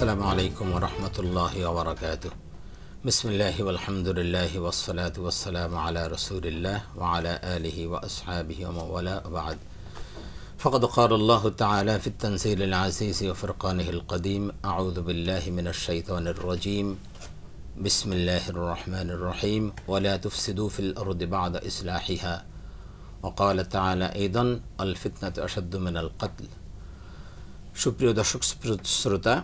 আসসালামু আলাইকুম ওয়া রাহমাতুল্লাহি ওয়া বারাকাতুহু। বিসমিল্লাহি ওয়াল হামদুলিল্লাহি ওয়াস সালাতু ওয়াস সালামু আলা রাসূলিল্লাহ ওয়া আলা আলিহি ওয়া আসহাবিহি ওয়া মাওয়ালা ওয়া বা'দ। ফাকাদ ক্বালা আল্লাহু তাআলা ফিত তানজিলিল আজিজ ওয়া ফুরকানিহিল কদীম। আউযু বিল্লাহি মিনাশ শাইতানির রাজীম। বিসমিল্লাহির রহমানির রহিম। ওয়া লা তুফসিদু ফিল আরদি বা'দা ইসলাহিহা। ওয়া ক্বালা তাআলা আইদান আল ফিতনাতু আশাদ্দু মিনাল কতল। সুপ্রিয় দর্শক শ্রোতা,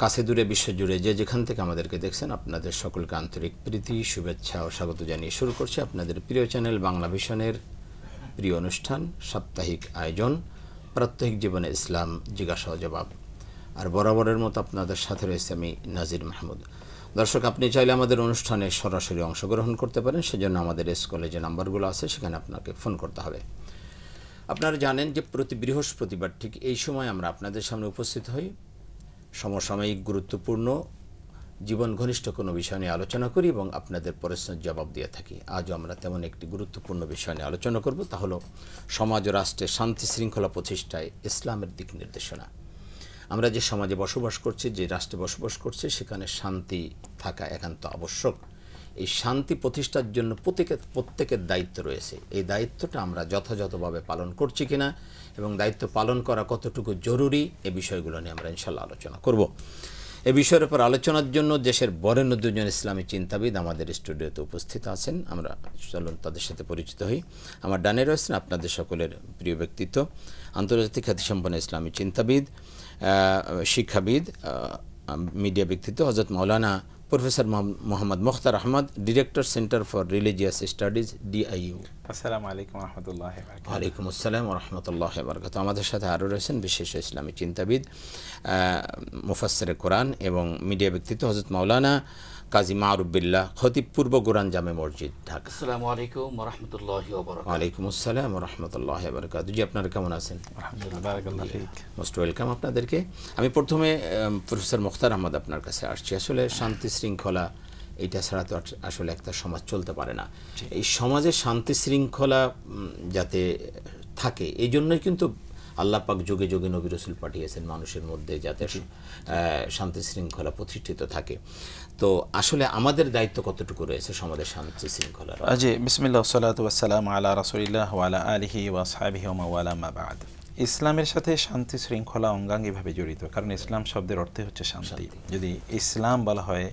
কাছে দূরে বিশ্বজুড়ে যে যেখান থেকে আমাদেরকে দেখছেন, আপনাদের সকলকে আন্তরিক প্রীতি, শুভেচ্ছা ও স্বাগত জানিয়ে শুরু করছি আপনাদের প্রিয় চ্যানেল বাংলা ভিশনের প্রিয় অনুষ্ঠান সাপ্তাহিক আয়োজন প্রাত্যহিক জীবনে ইসলাম জিজ্ঞাসা ও জবাব। আর বরাবরের মতো আপনাদের সাথে রয়েছে আমি নাজির মাহমুদ। দর্শক, আপনি চাইলে আমাদের অনুষ্ঠানে সরাসরি অংশগ্রহণ করতে পারেন। সেজন্য আমাদের স্কুলে যে নাম্বারগুলো আছে সেখানে আপনাকে ফোন করতে হবে। আপনারা জানেন যে প্রতি বৃহস্পতিবার ঠিক এই সময় আমরা আপনাদের সামনে উপস্থিত হই, সমসাময়িক গুরুত্বপূর্ণ জীবন ঘনিষ্ঠ কোনো বিষয় নিয়ে আলোচনা করি এবং আপনাদের প্রশ্নের জবাব দিয়ে থাকি। আজও আমরা তেমন একটি গুরুত্বপূর্ণ বিষয় নিয়ে আলোচনা করব, তা হলো সমাজ ও রাষ্ট্রে শান্তি শৃঙ্খলা প্রতিষ্ঠায় ইসলামের দিক নির্দেশনা। আমরা যে সমাজে বসবাস করছি, যে রাষ্ট্রে বসবাস করছি, সেখানে শান্তি থাকা একান্ত আবশ্যক। এই শান্তি প্রতিষ্ঠার জন্য প্রত্যেকের দায়িত্ব রয়েছে। এই দায়িত্বটা আমরা যথাযথভাবে পালন করছি কিনা এবং দায়িত্ব পালন করা কতটুকু জরুরি, এই বিষয়গুলো নিয়ে আমরা ইনশাল্লাহ আলোচনা করব। এই বিষয়ের উপর আলোচনার জন্য দেশের বরেণ্য দুজন ইসলামী চিন্তাবিদ আমাদের স্টুডিওতে উপস্থিত আছেন। আমরা চলুন তাদের সাথে পরিচিত হই। আমার ডানে রয়েছেন আপনাদের সকলের প্রিয় ব্যক্তিত্ব, আন্তর্জাতিক খ্যাতিসম্পন্ন ইসলামী চিন্তাবিদ, শিক্ষাবিদ, মিডিয়া ব্যক্তিত্ব হযরত মাওলানা professor Mohammad Mukhtar Ahmad, director centre for religious studies, DIU. আসসালামু আলাইকুম ওয়া রাহমাতুল্লাহি ওয়া বারাকাতুহু। ওয়ালাইকুম আসসালাম ওয়া রাহমাতুল্লাহি ওয়া বারাকাতুহু। আমাদের সাথে আরও রয়েছেন বিশেষ ইসলামী চিন্তাবিদ, মুফাসসিরে কোরআন এবং মিডিয়া ব্যক্তিত্ব হযরত মাওলানা কাজী মারুফ বিল্লাহ, খতিব, পূর্ব গোরান জামে মসজিদ, ঢাকা। আসসালামু আলাইকুম ওয়া রাহমাতুল্লাহি ওয়া বারাকাতুহু। ওয়ালাইকুম আসসালাম ওয়া রাহমাতুল্লাহি ওয়া বারাকাতুহু। জি, আপনারা কেমন আছেন? আলহামদুলিল্লাহ, বারাকাল্লাহু ফিক। মোস্ট ওয়েলকাম আপনাদেরকে। আমি প্রথমে প্রফেসর মুখতার আহমদ আপনার কাছে আসছি। আসলে শান্তি শৃঙ্খলা এইটা ছাড়া তো আসলে একটা সমাজ চলতে পারে না। এই সমাজে শান্তি শৃঙ্খলা যাতে থাকে, এই জন্যই কিন্তু আল্লাহ পাক যুগে যুগে নবী রাসূল পাঠিয়েছেন মানুষের মধ্যে, যাতে শান্তি শৃঙ্খলা প্রতিষ্ঠিত থাকে। তো আসলে আমাদের দায়িত্ব কতটুকু রয়েছে সমাজের শান্তি শৃঙ্খলার? জি, বিসমিল্লাহ ওয়া সালাতু ওয়া সালামু আলা রাসূলিল্লাহ ওয়া আলা আলিহি ওয়া আসহাবিহি ওয়া মাওয়ালা মা বা'দ। ইসলামের সাথে শান্তি শৃঙ্খলা অঙ্গাঙ্গিভাবে জড়িত, কারণ ইসলাম শব্দের অর্থ হচ্ছে শান্তি। যদি ইসলাম বলা হয়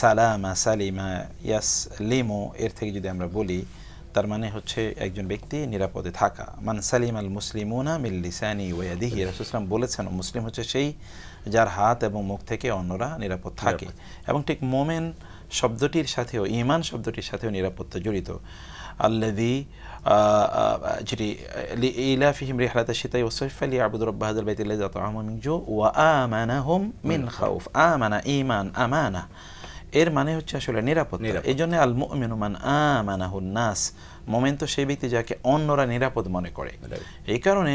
সালামা, সালিমা, ইয়াসলিমু, এর থেকে যদি আমরা বলি, তার মানে হচ্ছে একজন ব্যক্তি নিরাপদে থাকা। মান সালিম আল মুসলিমুনা মিন লিসানি ওয়া ইয়াদিহি, রাসূল সাল্লাল্লাহু আলাইহি ওয়াসাল্লাম বলেছেন, মুসলিম হচ্ছে সেই যার হাত এবং মুখ থেকে অন্যরা নিরাপদ থাকে। এবং ঠিক মোমেন শব্দটির সাথেও, ঈমান শব্দটির সাথেও নিরাপত্তা জড়িত। আল্লাযী যেটি লিইলাফিহিম রিহলাতাশ শিতাই ওয়াস সাইফ ফালিয়াবুদু রাব্ব হাযাল বাইতিল্লাযী আত'আমাহুম মিন জু' ওয়া আমানাহুম মিন খাউফ। আমানা, ঈমান, আমানা এর মানে হচ্ছে আসলে নিরাপত্তা। এই জন্য আল মুমিনু মান আমানাহুন নাস, মোমেন তো সেই ব্যক্তি যাকে অন্যরা নিরাপদ মনে করে। এই কারণে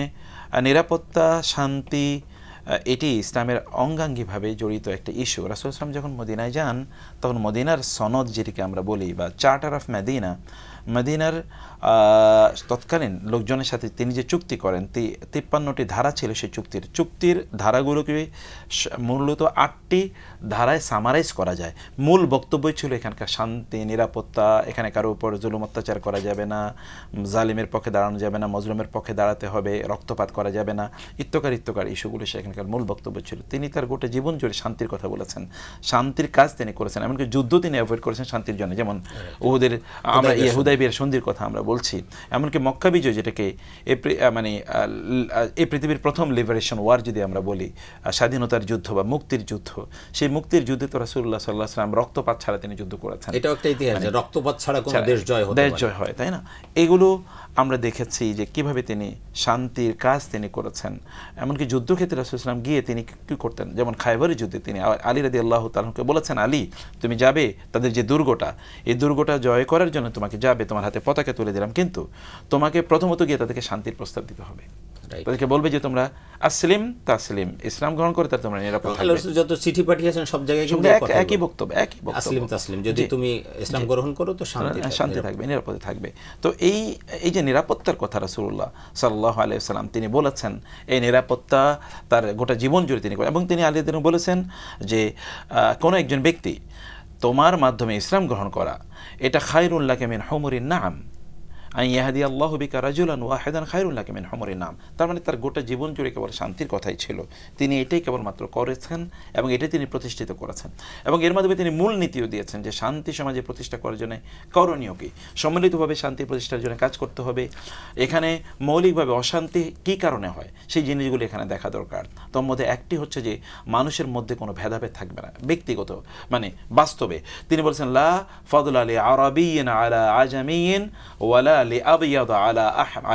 নিরাপত্তা, শান্তি এটি ইসলামের অঙ্গাঙ্গিভাবে জড়িত একটা ইস্যু। রাসূল সাল্লাল্লাহু আলাইহি ওয়াসাল্লাম যখন মদিনায় যান, তখন মদিনার সনদ, যেটিকে আমরা বলি, বা চার্টার অফ মদিনা, মদিনার তৎকালীন লোকজনের সাথে তিনি যে চুক্তি করেন, 53টি ধারা ছিল সেই চুক্তির ধারাগুলোকে মূলত 8টি ধারায় সামারাইজ করা যায়। মূল বক্তব্যই ছিল এখানকার শান্তি, নিরাপত্তা, এখানে কারো উপর জুলুম অত্যাচার করা যাবে না, জালিমের পক্ষে দাঁড়ানো যাবে না, মজলুমের পক্ষে দাঁড়াতে হবে, রক্তপাত করা যাবে না, ইত্যকার ইস্যুগুলো সেখানকার মূল বক্তব্য ছিল। তিনি তার গোটা জীবন জুড়ে শান্তির কথা বলেছেন, শান্তির কাজ তিনি করেছেন, এমনকি যুদ্ধ তিনি অ্যাভয়েড করেছেন শান্তির জন্য। যেমন উহুদের, আমরা হুদাইবিয়ার সন্ধির কথা আমরা বলছি, এমনকি মক্কা বিজয়, যেটাকে মানে এই পৃথিবীর প্রথম লিবারেশন ওয়ার যদি আমরা বলি, স্বাধীনতার যুদ্ধ বা মুক্তির যুদ্ধ, সেই মুক্তির যুদ্ধে তো রাসূলুল্লাহ সাল্লাল্লাহু আলাইহি ওয়াসাল্লাম রক্তপাত ছাড়া তিনি যুদ্ধ করেছেন। এটাও একটা ইতিহাস, রক্তপাত ছাড়া কোনো দেশ জয় হয়, তাই না? এগুলো আমরা দেখেছি যে কিভাবে তিনি শান্তির কাজ তিনি করেছেন। এমনকি যুদ্ধক্ষেত্রে রাসূল সাল্লাল্লাহু আলাইহি ওয়াসাল্লাম গিয়ে তিনি কি করতেন, যেমন খায়বরের যুদ্ধে তিনি আলী রাদিয়াল্লাহু তাআলাকে বলেছেন, আলী তুমি যাবে তাদের যে দুর্গটা, এই দুর্গটা জয় করার জন্য তোমাকে যাবে, তোমার হাতে পতাকা তুলে দিলাম, কিন্তু তোমাকে প্রথমত গিয়ে তাদেরকে শান্তির প্রস্তাব দিতে হবে। তাদেরকে বলবে যে তোমরা আসলিম তাসলিম, ইসলাম গ্রহণ করে তার তোমরা নিরাপদ থাকবে। আল্লাহ রাসূল যত চিঠি পাঠিয়েছেন সব জায়গায় কিন্তু একই বক্তব্য, আসলিম তাসলিম, যদি তুমি ইসলাম গ্রহণ করো তো শান্তি থাকবে, নিরাপদে থাকবে। তো এই যে নিরাপত্তার কথা রাসূলুল্লাহ সাল্লাল্লাহু আলাইহি ওয়াসাল্লাম তিনি বলেছেন, এই নিরাপত্তা তার গোটা জীবন জুড়ে তিনি করেন। এবং তিনি আলীদের বলেছেন যে কোনো একজন ব্যক্তি তোমার মাধ্যমে ইসলাম গ্রহণ করা এটা খায়রুল লাকা মিন হুমুরিন নাম, আন ইয়াহদিয়াল্লাহু বিকা রাজুলান ওয়াহিদান খায়রুল লাকা মিন হুমুরিন নাম। তার মানে তার গোটা জীবন জুড়ে কেবল শান্তির কথাই ছিল, তিনি এটাই কেবলমাত্র করেছেন এবং এটাই তিনি প্রতিষ্ঠিত করেছেন। এবং এর মাধ্যমে তিনি মূল নীতিও দিয়েছেন যে শান্তি সমাজে প্রতিষ্ঠা করার জন্য করণীয় কি, সম্মিলিতভাবে শান্তি প্রতিষ্ঠার জন্য কাজ করতে হবে। এখানে মৌলিকভাবে অশান্তি কী কারণে হয় সেই জিনিসগুলো এখানে দেখা দরকার। তোর মধ্যে একটি হচ্ছে যে মানুষের মধ্যে কোনো ভেদাভেদ থাকবে না, ব্যক্তিগত মানে বাস্তবে। তিনি বলছেন লা ফাদলা লি আরাবিয়্যিন আলা আজামিয়্যিন ওয়ালা লি আবয়াদ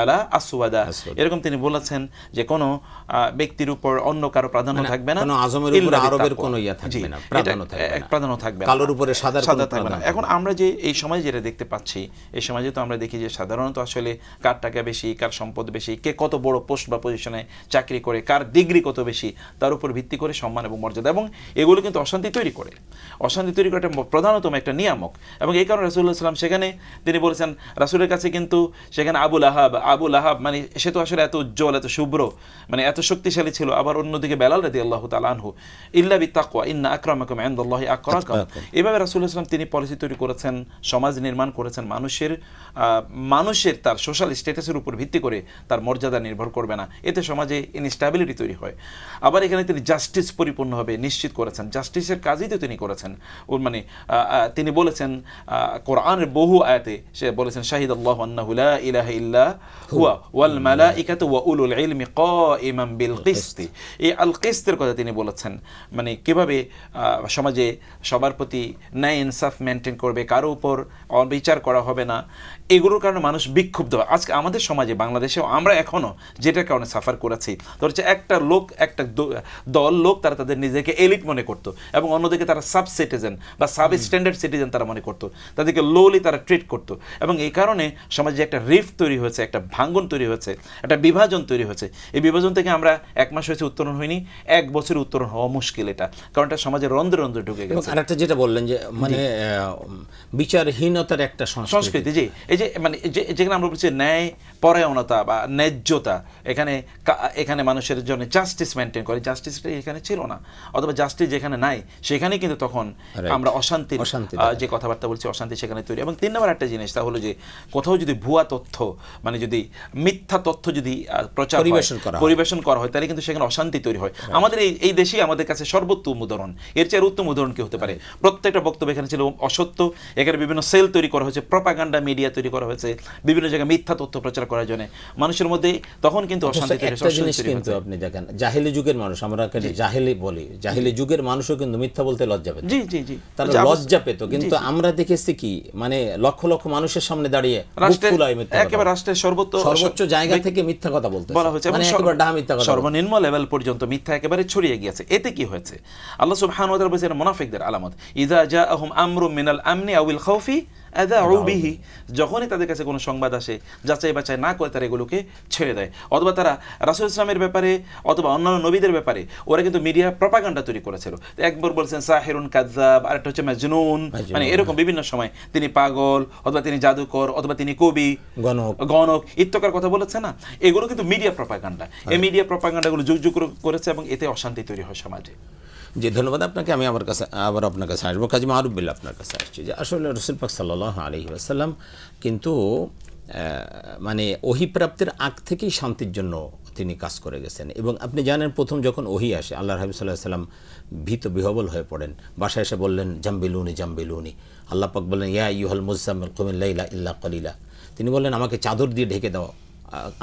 আলা আসওয়াদা। এরকম তিনি বলেছেন যে কোনো ব্যক্তির উপর অন্য কারো প্রাধান্য থাকবে না, কোনো আজমের উপর আরবের কোনো ইয়া থাকবে না, প্রাধান্য থাকবে না, কালোর উপরে সাদা থাকবে না। এখন আমরা যে এই সমাজে যেটা দেখতে পাচ্ছি, এই সমাজে তো আমরা দেখি যে সাধারণত আসলে কার টাকা বেশি, কার সম্পদ বেশি, কে কত বড় পোস্ট বা পজিশনে চাকরি করে, কার ডিগ্রি কত বেশি, তার উপর ভিত্তি করে সম্মান এবং মর্যাদা, এবং এগুলো কিন্তু অশান্তি তৈরি করে। অশান্তি তৈরি করা প্রধানতম একটা নিয়ামক। এবং এই কারণে রাসূলুল্লাহ সাল্লাল্লাহু আলাইহি ওয়াসাল্লাম সেখানে তিনি বলেছেন, রাসূলের কাছে কিন্তু সেখানে আবু লাহাব মানে সে তো আসলে এত উজ্জ্বল, এত শুভ্র, মানে এত শক্তিশালী ছিল। আবার অন্যদিকে বেলাল রাদিয়াল্লাহু তাআলা আনহু ইল্লা বিত্তাকওয়া ইন্না আকরামাকুম ইনদাল্লাহি আতকাকুম। এভাবে রাসূলুল্লাহ সাল্লাল্লাহু আলাইহি ওয়াসাল্লাম তিনি পলিসি তৈরি করেছেন, সমাজ নির্মাণ করেছেন। মানুষের তার সোশ্যাল স্ট্যাটাসের উপর ভিত্তি করে তার মর্যাদা নির্ভর করবে না, এতে সমাজে ইনস্টেবিলিটি তৈরি হয়। আবার এখানে তিনি জাস্টিস পরিপূর্ণভাবে নিশ্চিত করেছেন, জাস্টিসের কাজই তো তিনি করেছেন। মানে তিনি বলেছেন কোরআনের বহু আয়াতে সে বলেছেন শাহিদাল্লাহু আন্নাহু লা ইলাহা ইল্লা হুয়া ওয়াল মালাইকাতু ওয়া উলুল ইলমি কাইমান বিল কিসত। এই আল কিসতের কথা তিনি বলেছেন, মানে কিভাবে সমাজে সবার প্রতি ন্যায় ইনসাফ মেনটেন করবে, কারো উপর অবিচার করা হবে না। এগুলোর কারণে মানুষ বিক্ষুব্ধ। আজকে আমাদের সমাজে বাংলাদেশেও আমরা এখনও যেটার কারণে সাফার করেছি, ধরছে একটা লোক, একটা দল লোক তারা তাদের নিজেকে এলিট মনে করতো এবং অন্যদিকে তারা সাব সিটিজেন বা সাব স্ট্যান্ডার্ড সিটিজেন তারা মনে করতো, তাদেরকে লোলি তারা ট্রিট করতো। এবং এই কারণে সমাজে একটা রিফট তৈরি হয়েছে, একটা ভাঙ্গন তৈরি হয়েছে, একটা বিভাজন তৈরি হয়েছে। এই বিভাজন থেকে আমরা 1 মাস হয়েছে উত্তরণ হয়নি, 1 বছর উত্তরণ হওয়া মুশকিল এটা, কারণ এটা সমাজের রন্ধ্রে রন্ধ্রে ঢুকে গেছে। আর একটা যেটা বললেন যে মানে বিচারহীনতার একটা সংস্কৃতি, জি, এই যে মানে যেখানে আমরা বলছি ন্যায় পরায়ণতা বা ন্যায্যতা, এখানে মানুষের জন্য জাস্টিস মেনটেন করে, জাস্টিসটা এখানে ছিল না, অথবা জাস্টিস যেখানে নাই সেখানে কিন্তু তখন আমরা অশান্তি যে কথাবার্তা বলছি, অশান্তি সেখানে তৈরি। এবং 3 নম্বর একটা জিনিস তা হলো যে কোথাও যদি ভুয়া তথ্য, মানে যদি মিথ্যা তথ্য যদি পরিবেশন করা হয় তাহলে কিন্তু সেখানে অশান্তি তৈরি হয়। আমাদের এই দেশেই আমাদের কাছে সর্বোত্তম উদাহরণ, এর চেয়ে উত্তম উদাহরণ কি হতে পারে? প্রত্যেকটা বক্তব্য এখানে ছিল অসত্য, এখানে বিভিন্ন সেল তৈরি করা হয়েছে, প্রপাগান্ডা মিডিয়া তৈরি করা হয়েছে বিভিন্ন জায়গায় মিথ্যা তথ্য প্রচার করার জন্য মানুষের মধ্যে, তখন কিন্তু অশান্তি তৈরি হয়। কিন্তু আপনি দেখেন জাহেলি যুগের মানুষ, আমরা জাহেলি বলি, জাহেলি যুগের মানুষও কিন্তু মিথ্যা বলতে লজ্জা পেত। জি জি জি, তারা লজ্জা পেত। কিন্তু আমরা দেখেছি কি, মানে লক্ষ লক্ষ মানুষের সামনে দাঁড়িয়ে একেবারে রাষ্ট্রের সর্বোচ্চ জায়গা থেকে মিথ্যা কথা বলতে বলা হয়েছে, মানে একেবারে ডাহা মিথ্যা কথা, সর্বনিম্ন লেভেল পর্যন্ত মিথ্যা একেবারে ছড়িয়ে গিয়েছে। এতে কি হয়েছে? আল্লাহ সুবহানাহু ওয়া তাআলা বলেছেন মুনাফিকদের আলামত, ইযা জাআহুম আমরুম মিনাল আমনি আউল খাউফি আযাউ বিহি, যখনই তাদের কাছে কোনো সংবাদ আসে যাচাই বাছাই না করে তারা এগুলোকে ছেড়ে দেয়। অথবা তারা রাসূল ইসলামের ব্যাপারে অথবা অন্যান্য নবীদের ব্যাপারে ওরা কিন্তু মিডিয়া প্রপাগান্ডা তৈরি করেছিল। একবার বলছেন সাহিরুন কাযযাব, আরেকটা হচ্ছে মাজনুন, মানে এরকম বিভিন্ন সময় তিনি পাগল, অথবা তিনি জাদুকর, অথবা তিনি কবি, গণক ইত্যাকার কথা বলেছে না, এগুলো কিন্তু মিডিয়া প্রপাগান্ডা। এই মিডিয়া প্রপাগান্ডাগুলো যুগ যুগ করেছে এবং এতে অশান্তি তৈরি হয় সমাজে। জি, ধন্যবাদ আপনাকে। আমি আবার আপনার কাছে আসবো। কাজী মারুফ বিল্লাহ আপনার কাছে আসছি যে আসলে রাসূল পাক সাল্লাল্লাহু আলাইহি ওয়াসাল্লাম কিন্তু মানে ওহী প্রাপ্তির আগ থেকেই শান্তির জন্য তিনি কাজ করে গেছেন। এবং আপনি জানেন প্রথম যখন ওহী আসে আল্লাহর হাবিব সাল্লাল্লাহু আলাইহি ওয়াসাল্লাম ভীত বিহবল হয়ে পড়েন, বাসায় এসে বললেন জাম্বিলুনি জাম্বিলুনি। আল্লাহ পাক বললেন ইয়া আইয়ুহাল মুযাম্মিল কুমিল লাইলা ইল্লা কলিলা। তিনি বললেন আমাকে চাদর দিয়ে ঢেকে দাও।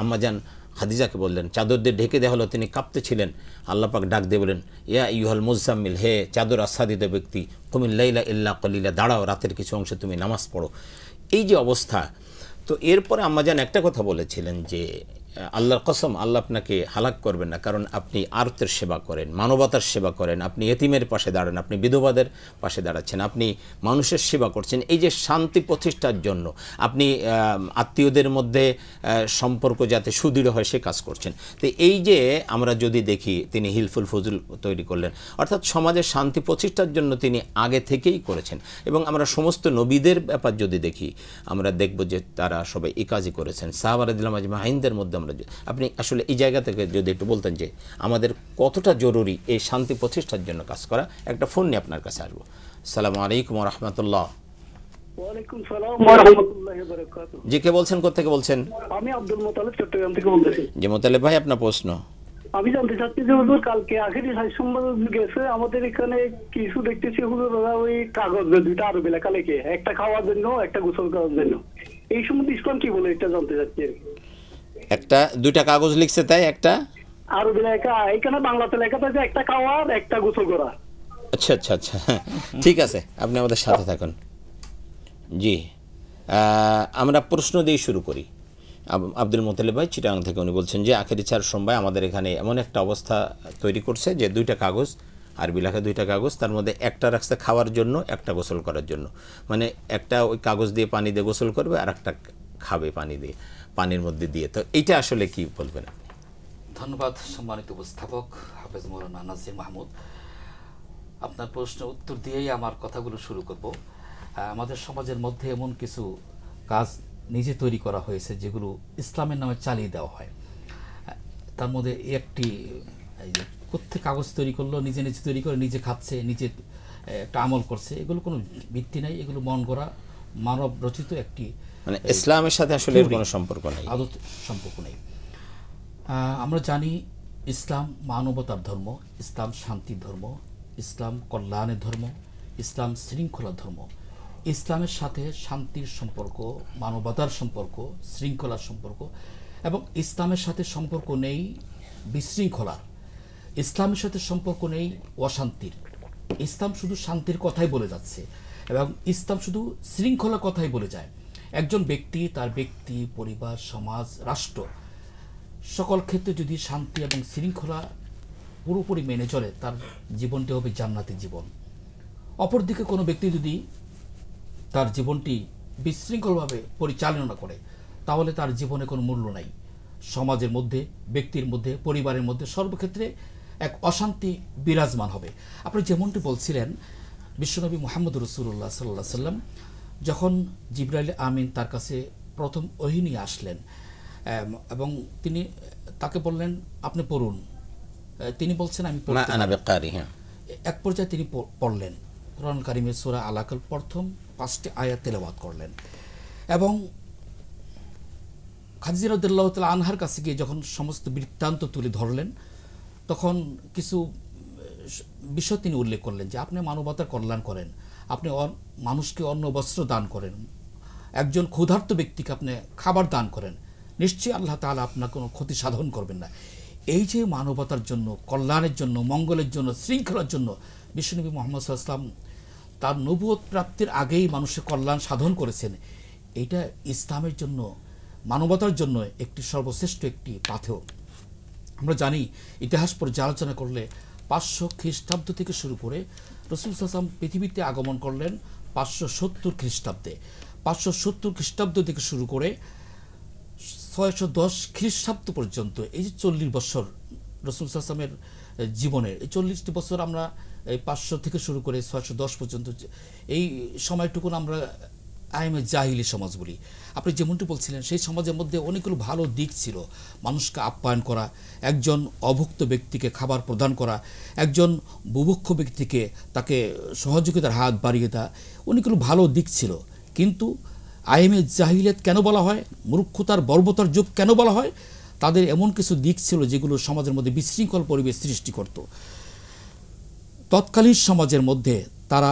আম্মাজান খাদিজাকে বললেন, চাদর দিয়ে ঢেকে দেওয়া হলো, তিনি কাঁপতেছিলেন। আল্লাহ পাক ডাক দিয়ে বলেন ইয়া আইয়ুহাল মুযাম্মিল, হে চাদর আচ্ছাদিত ব্যক্তি, কুমিল লাইলা ইল্লা কলিলা, দাঁড়াও, রাতের কিছু অংশ তুমি নামাজ পড়ো। এই যে অবস্থা, তো এরপরে আম্মাজান একটা কথা বলেছিলেন যে আল্লাহর কসম, আল্লাহ আপনাকে হালাক করবেন না, কারণ আপনি আরতের সেবা করেন, মানবতার সেবা করেন, আপনি এতিমের পাশে দাঁড়ান, আপনি বিধবাদের পাশে দাঁড়াচ্ছেন, আপনি মানুষের সেবা করছেন। এই যে শান্তি প্রতিষ্ঠার জন্য আপনি আত্মীয়দের মধ্যে সম্পর্ক যাতে সুদৃঢ় হয় সে কাজ করছেন। তো এই যে আমরা যদি দেখি তিনি হিলফুল ফজুল তৈরি করলেন, অর্থাৎ সমাজের শান্তি প্রতিষ্ঠার জন্য তিনি আগে থেকেই করেছেন। এবং আমরা সমস্ত নবীদের ব্যাপার যদি দেখি আমরা দেখব যে তারা সবাই এই কাজই করেছেন। সাহাবা রাদিয়াল্লাহু আজমাইনদের মধ্যে আমরা আপনি আসলে এই জায়গা থেকে যদি একটু বলতেন যে আমাদের কতটা জরুরি এই শান্তি প্রতিষ্ঠার জন্য কাজ করা। একটা ফোন নিয়ে আপনার কাছে আসবো। আসসালামু আলাইকুম ওয়া রাহমাতুল্লাহ। ওয়ালাইকুম সালাম ওয়া রাহমাতুল্লাহি ওয়া বারাকাতুহু। জি, কে বলছেন, কোথা থেকে বলছেন? আমি আব্দুল মুতালিব চট্টগ্রাম থেকে বলতেছি। জি মুতালিব ভাই, আপনার প্রশ্ন। আমি জানতে চাচ্ছি যে হুজুর কালকে আখেরি সাই সোমবার গেছে, আমাদের এখানে কিছু দেখতেছি হুজুর ওরা ওই কাগজে দুইটা আরবি লেখা লেখে, একটা খাওয়ার জন্য একটা গোসল করার জন্য। এই সম্বন্ধে ইসলাম কি বলে এটা জানতে চাচ্ছি। একটা দুইটা কাগজ লিখছে, তাই একটা আরবি লেখা, এখানে বাংলাতে লেখা থাকে একটা খাওয়ার একটা গোসল করা। আচ্ছা আচ্ছা আচ্ছা, ঠিক আছে, আপনি আমাদের সাথে থাকুন। জি, আমরা প্রশ্ন দিয়ে শুরু করি। আব্দুল মুতালিব ভাই চিটাগাং থেকে উনি বলছেন যে আখেরি চার সোমবার আমাদের এখানে এমন একটা অবস্থা তৈরি করছে যে দুইটা কাগজ, আরবি লেখা দুইটা কাগজ, তার মধ্যে একটা রাখছে খাওয়ার জন্য, একটা গোসল করার জন্য। মানে একটা ওই কাগজ দিয়ে পানি দিয়ে গোসল করবে আর একটা খাবে পানি দিয়ে, পানির মধ্যে দিয়ে। তো এইটা আসলে কি বলবেন আপনি? ধন্যবাদ সম্মানিত উপস্থাপক হাফেজ মৌলানা নাসির মাহমুদ। আপনার প্রশ্ন উত্তর দিয়েই আমার কথাগুলো শুরু করব। আমাদের সমাজের মধ্যে এমন কিছু কাজ নিজে তৈরি করা হয়েছে যেগুলো ইসলামের নামে চালিয়ে দেওয়া হয়। তার মধ্যে একটি, এই যে প্রত্যেক কাগজ তৈরি করলো, নিজে নিজে তৈরি করে নিজে খাচ্ছে, নিজে একটা আমল করছে, এগুলো কোনো ভিত্তি নাই, এগুলো মন গড়া মানব রচিত একটি, মানে ইসলামের সাথে আসলে এর কোনো সম্পর্ক নেই, আদত সম্পর্ক নেই। আমরা জানি ইসলাম মানবতার ধর্ম, ইসলাম শান্তির ধর্ম, ইসলাম কল্যাণের ধর্ম, ইসলাম শৃঙ্খলার ধর্ম। ইসলামের সাথে শান্তির সম্পর্ক, মানবতার সম্পর্ক, শৃঙ্খলার সম্পর্ক, এবং ইসলামের সাথে সম্পর্ক নেই বিশৃঙ্খলার, ইসলামের সাথে সম্পর্ক নেই অশান্তির। ইসলাম শুধু শান্তির কথাই বলে যাচ্ছে এবং ইসলাম শুধু শৃঙ্খলার কথাই বলে যায়। একজন ব্যক্তি তার ব্যক্তি, পরিবার, সমাজ, রাষ্ট্র সকল ক্ষেত্রে যদি শান্তি এবং শৃঙ্খলা পুরোপুরি মেনে চলে, তার জীবনটি হবে জান্নাতি জীবন। অপরদিকে কোনো ব্যক্তি যদি তার জীবনটি বিশৃঙ্খলভাবে পরিচালনা করে, তাহলে তার জীবনে কোনো মূল্য নাই। সমাজের মধ্যে, ব্যক্তির মধ্যে, পরিবারের মধ্যে সর্বক্ষেত্রে এক অশান্তি বিরাজমান হবে। আপনি যেমনটি বলছিলেন, বিশ্বনবী মুহাম্মদ রাসূলুল্লাহ সাল্লাল্লাহু আলাইহি ওয়াসাল্লাম যখন জিবরাইল আমিন তার কাছে প্রথম ওহী নিয়ে আসলেন এবং তিনি তাকে বললেন আপনি পড়ুন, তিনি বলছেন আমি পড়তে পারি। এক পর্যায়ে তিনি পড়লেন কোরআন কারিমের সূরা আলাকার প্রথম 5টি আয়াত তেলাওয়াত করলেন এবং খাদিজা রাদিয়াল্লাহু তাআলা আনহার কাছে গিয়ে যখন সমস্ত বৃত্তান্ত তুলে ধরলেন, তখন কিছু বিষয় তিনি উল্লেখ করলেন যে আপনি মানবতার কল্যাণ করেন, আপনি মানুষকে অন্ন বস্ত্র দান করেন, একজন ক্ষুধার্ত ব্যক্তিকে আপনি খাবার দান করেন, নিশ্চয়ই আল্লাহ তাআলা আপনার কোনো ক্ষতি সাধন করবেন না। এই যে মানবতার জন্য, কল্যাণের জন্য, মঙ্গলের জন্য, শৃঙ্খলার জন্য বিশ্বনবী মুহাম্মদ সাল্লাল্লাহু আলাইহি ওয়াসাল্লাম তার নবুয়ত প্রাপ্তির আগেই মানুষের কল্যাণ সাধন করেছেন। এটা ইসলামের জন্য, মানবতার জন্য একটি সর্বশ্রেষ্ঠ একটি পাথেয়। আমরা জানি ইতিহাস পর্যালোচনা করলে 500 খ্রিস্টাব্দ থেকে শুরু করে রাসূল সাল্লাল্লাহু আলাইহি ওয়াসাল্লাম পৃথিবীতে আগমন করলেন 570 খ্রিস্টাব্দে। 570 খ্রিস্টাব্দ থেকে শুরু করে 610 খ্রিস্টাব্দ পর্যন্ত, এই যে 40 বছর রাসূল সাল্লাল্লাহু আলাইহি ওয়াসাল্লামের জীবনের, এই 40টি বছর আমরা এই 500 থেকে শুরু করে 610 পর্যন্ত, এই সময়টুকুন আমরা আইমে জাহিলি সমাজ বলি। আপনি যেমনটি বলছিলেন, সেই সমাজের মধ্যে অনেকগুলো ভালো দিক ছিল। মানুষকে আপ্যায়ন করা, একজন অভুক্ত ব্যক্তিকে খাবার প্রদান করা, একজন বুভুক্ষ ব্যক্তিকে তাকে সহযোগিতার হাত বাড়িয়ে দেওয়া, অনেকগুলো ভালো দিক ছিল। কিন্তু আইমে জাহিলিয়াত কেন বলা হয়, মূর্খতার বর্বরতার যুগ কেন বলা হয়? তাদের এমন কিছু দিক ছিল যেগুলো সমাজের মধ্যে বিশৃঙ্খল পরিবেশ সৃষ্টি করত। তৎকালীন সমাজের মধ্যে তারা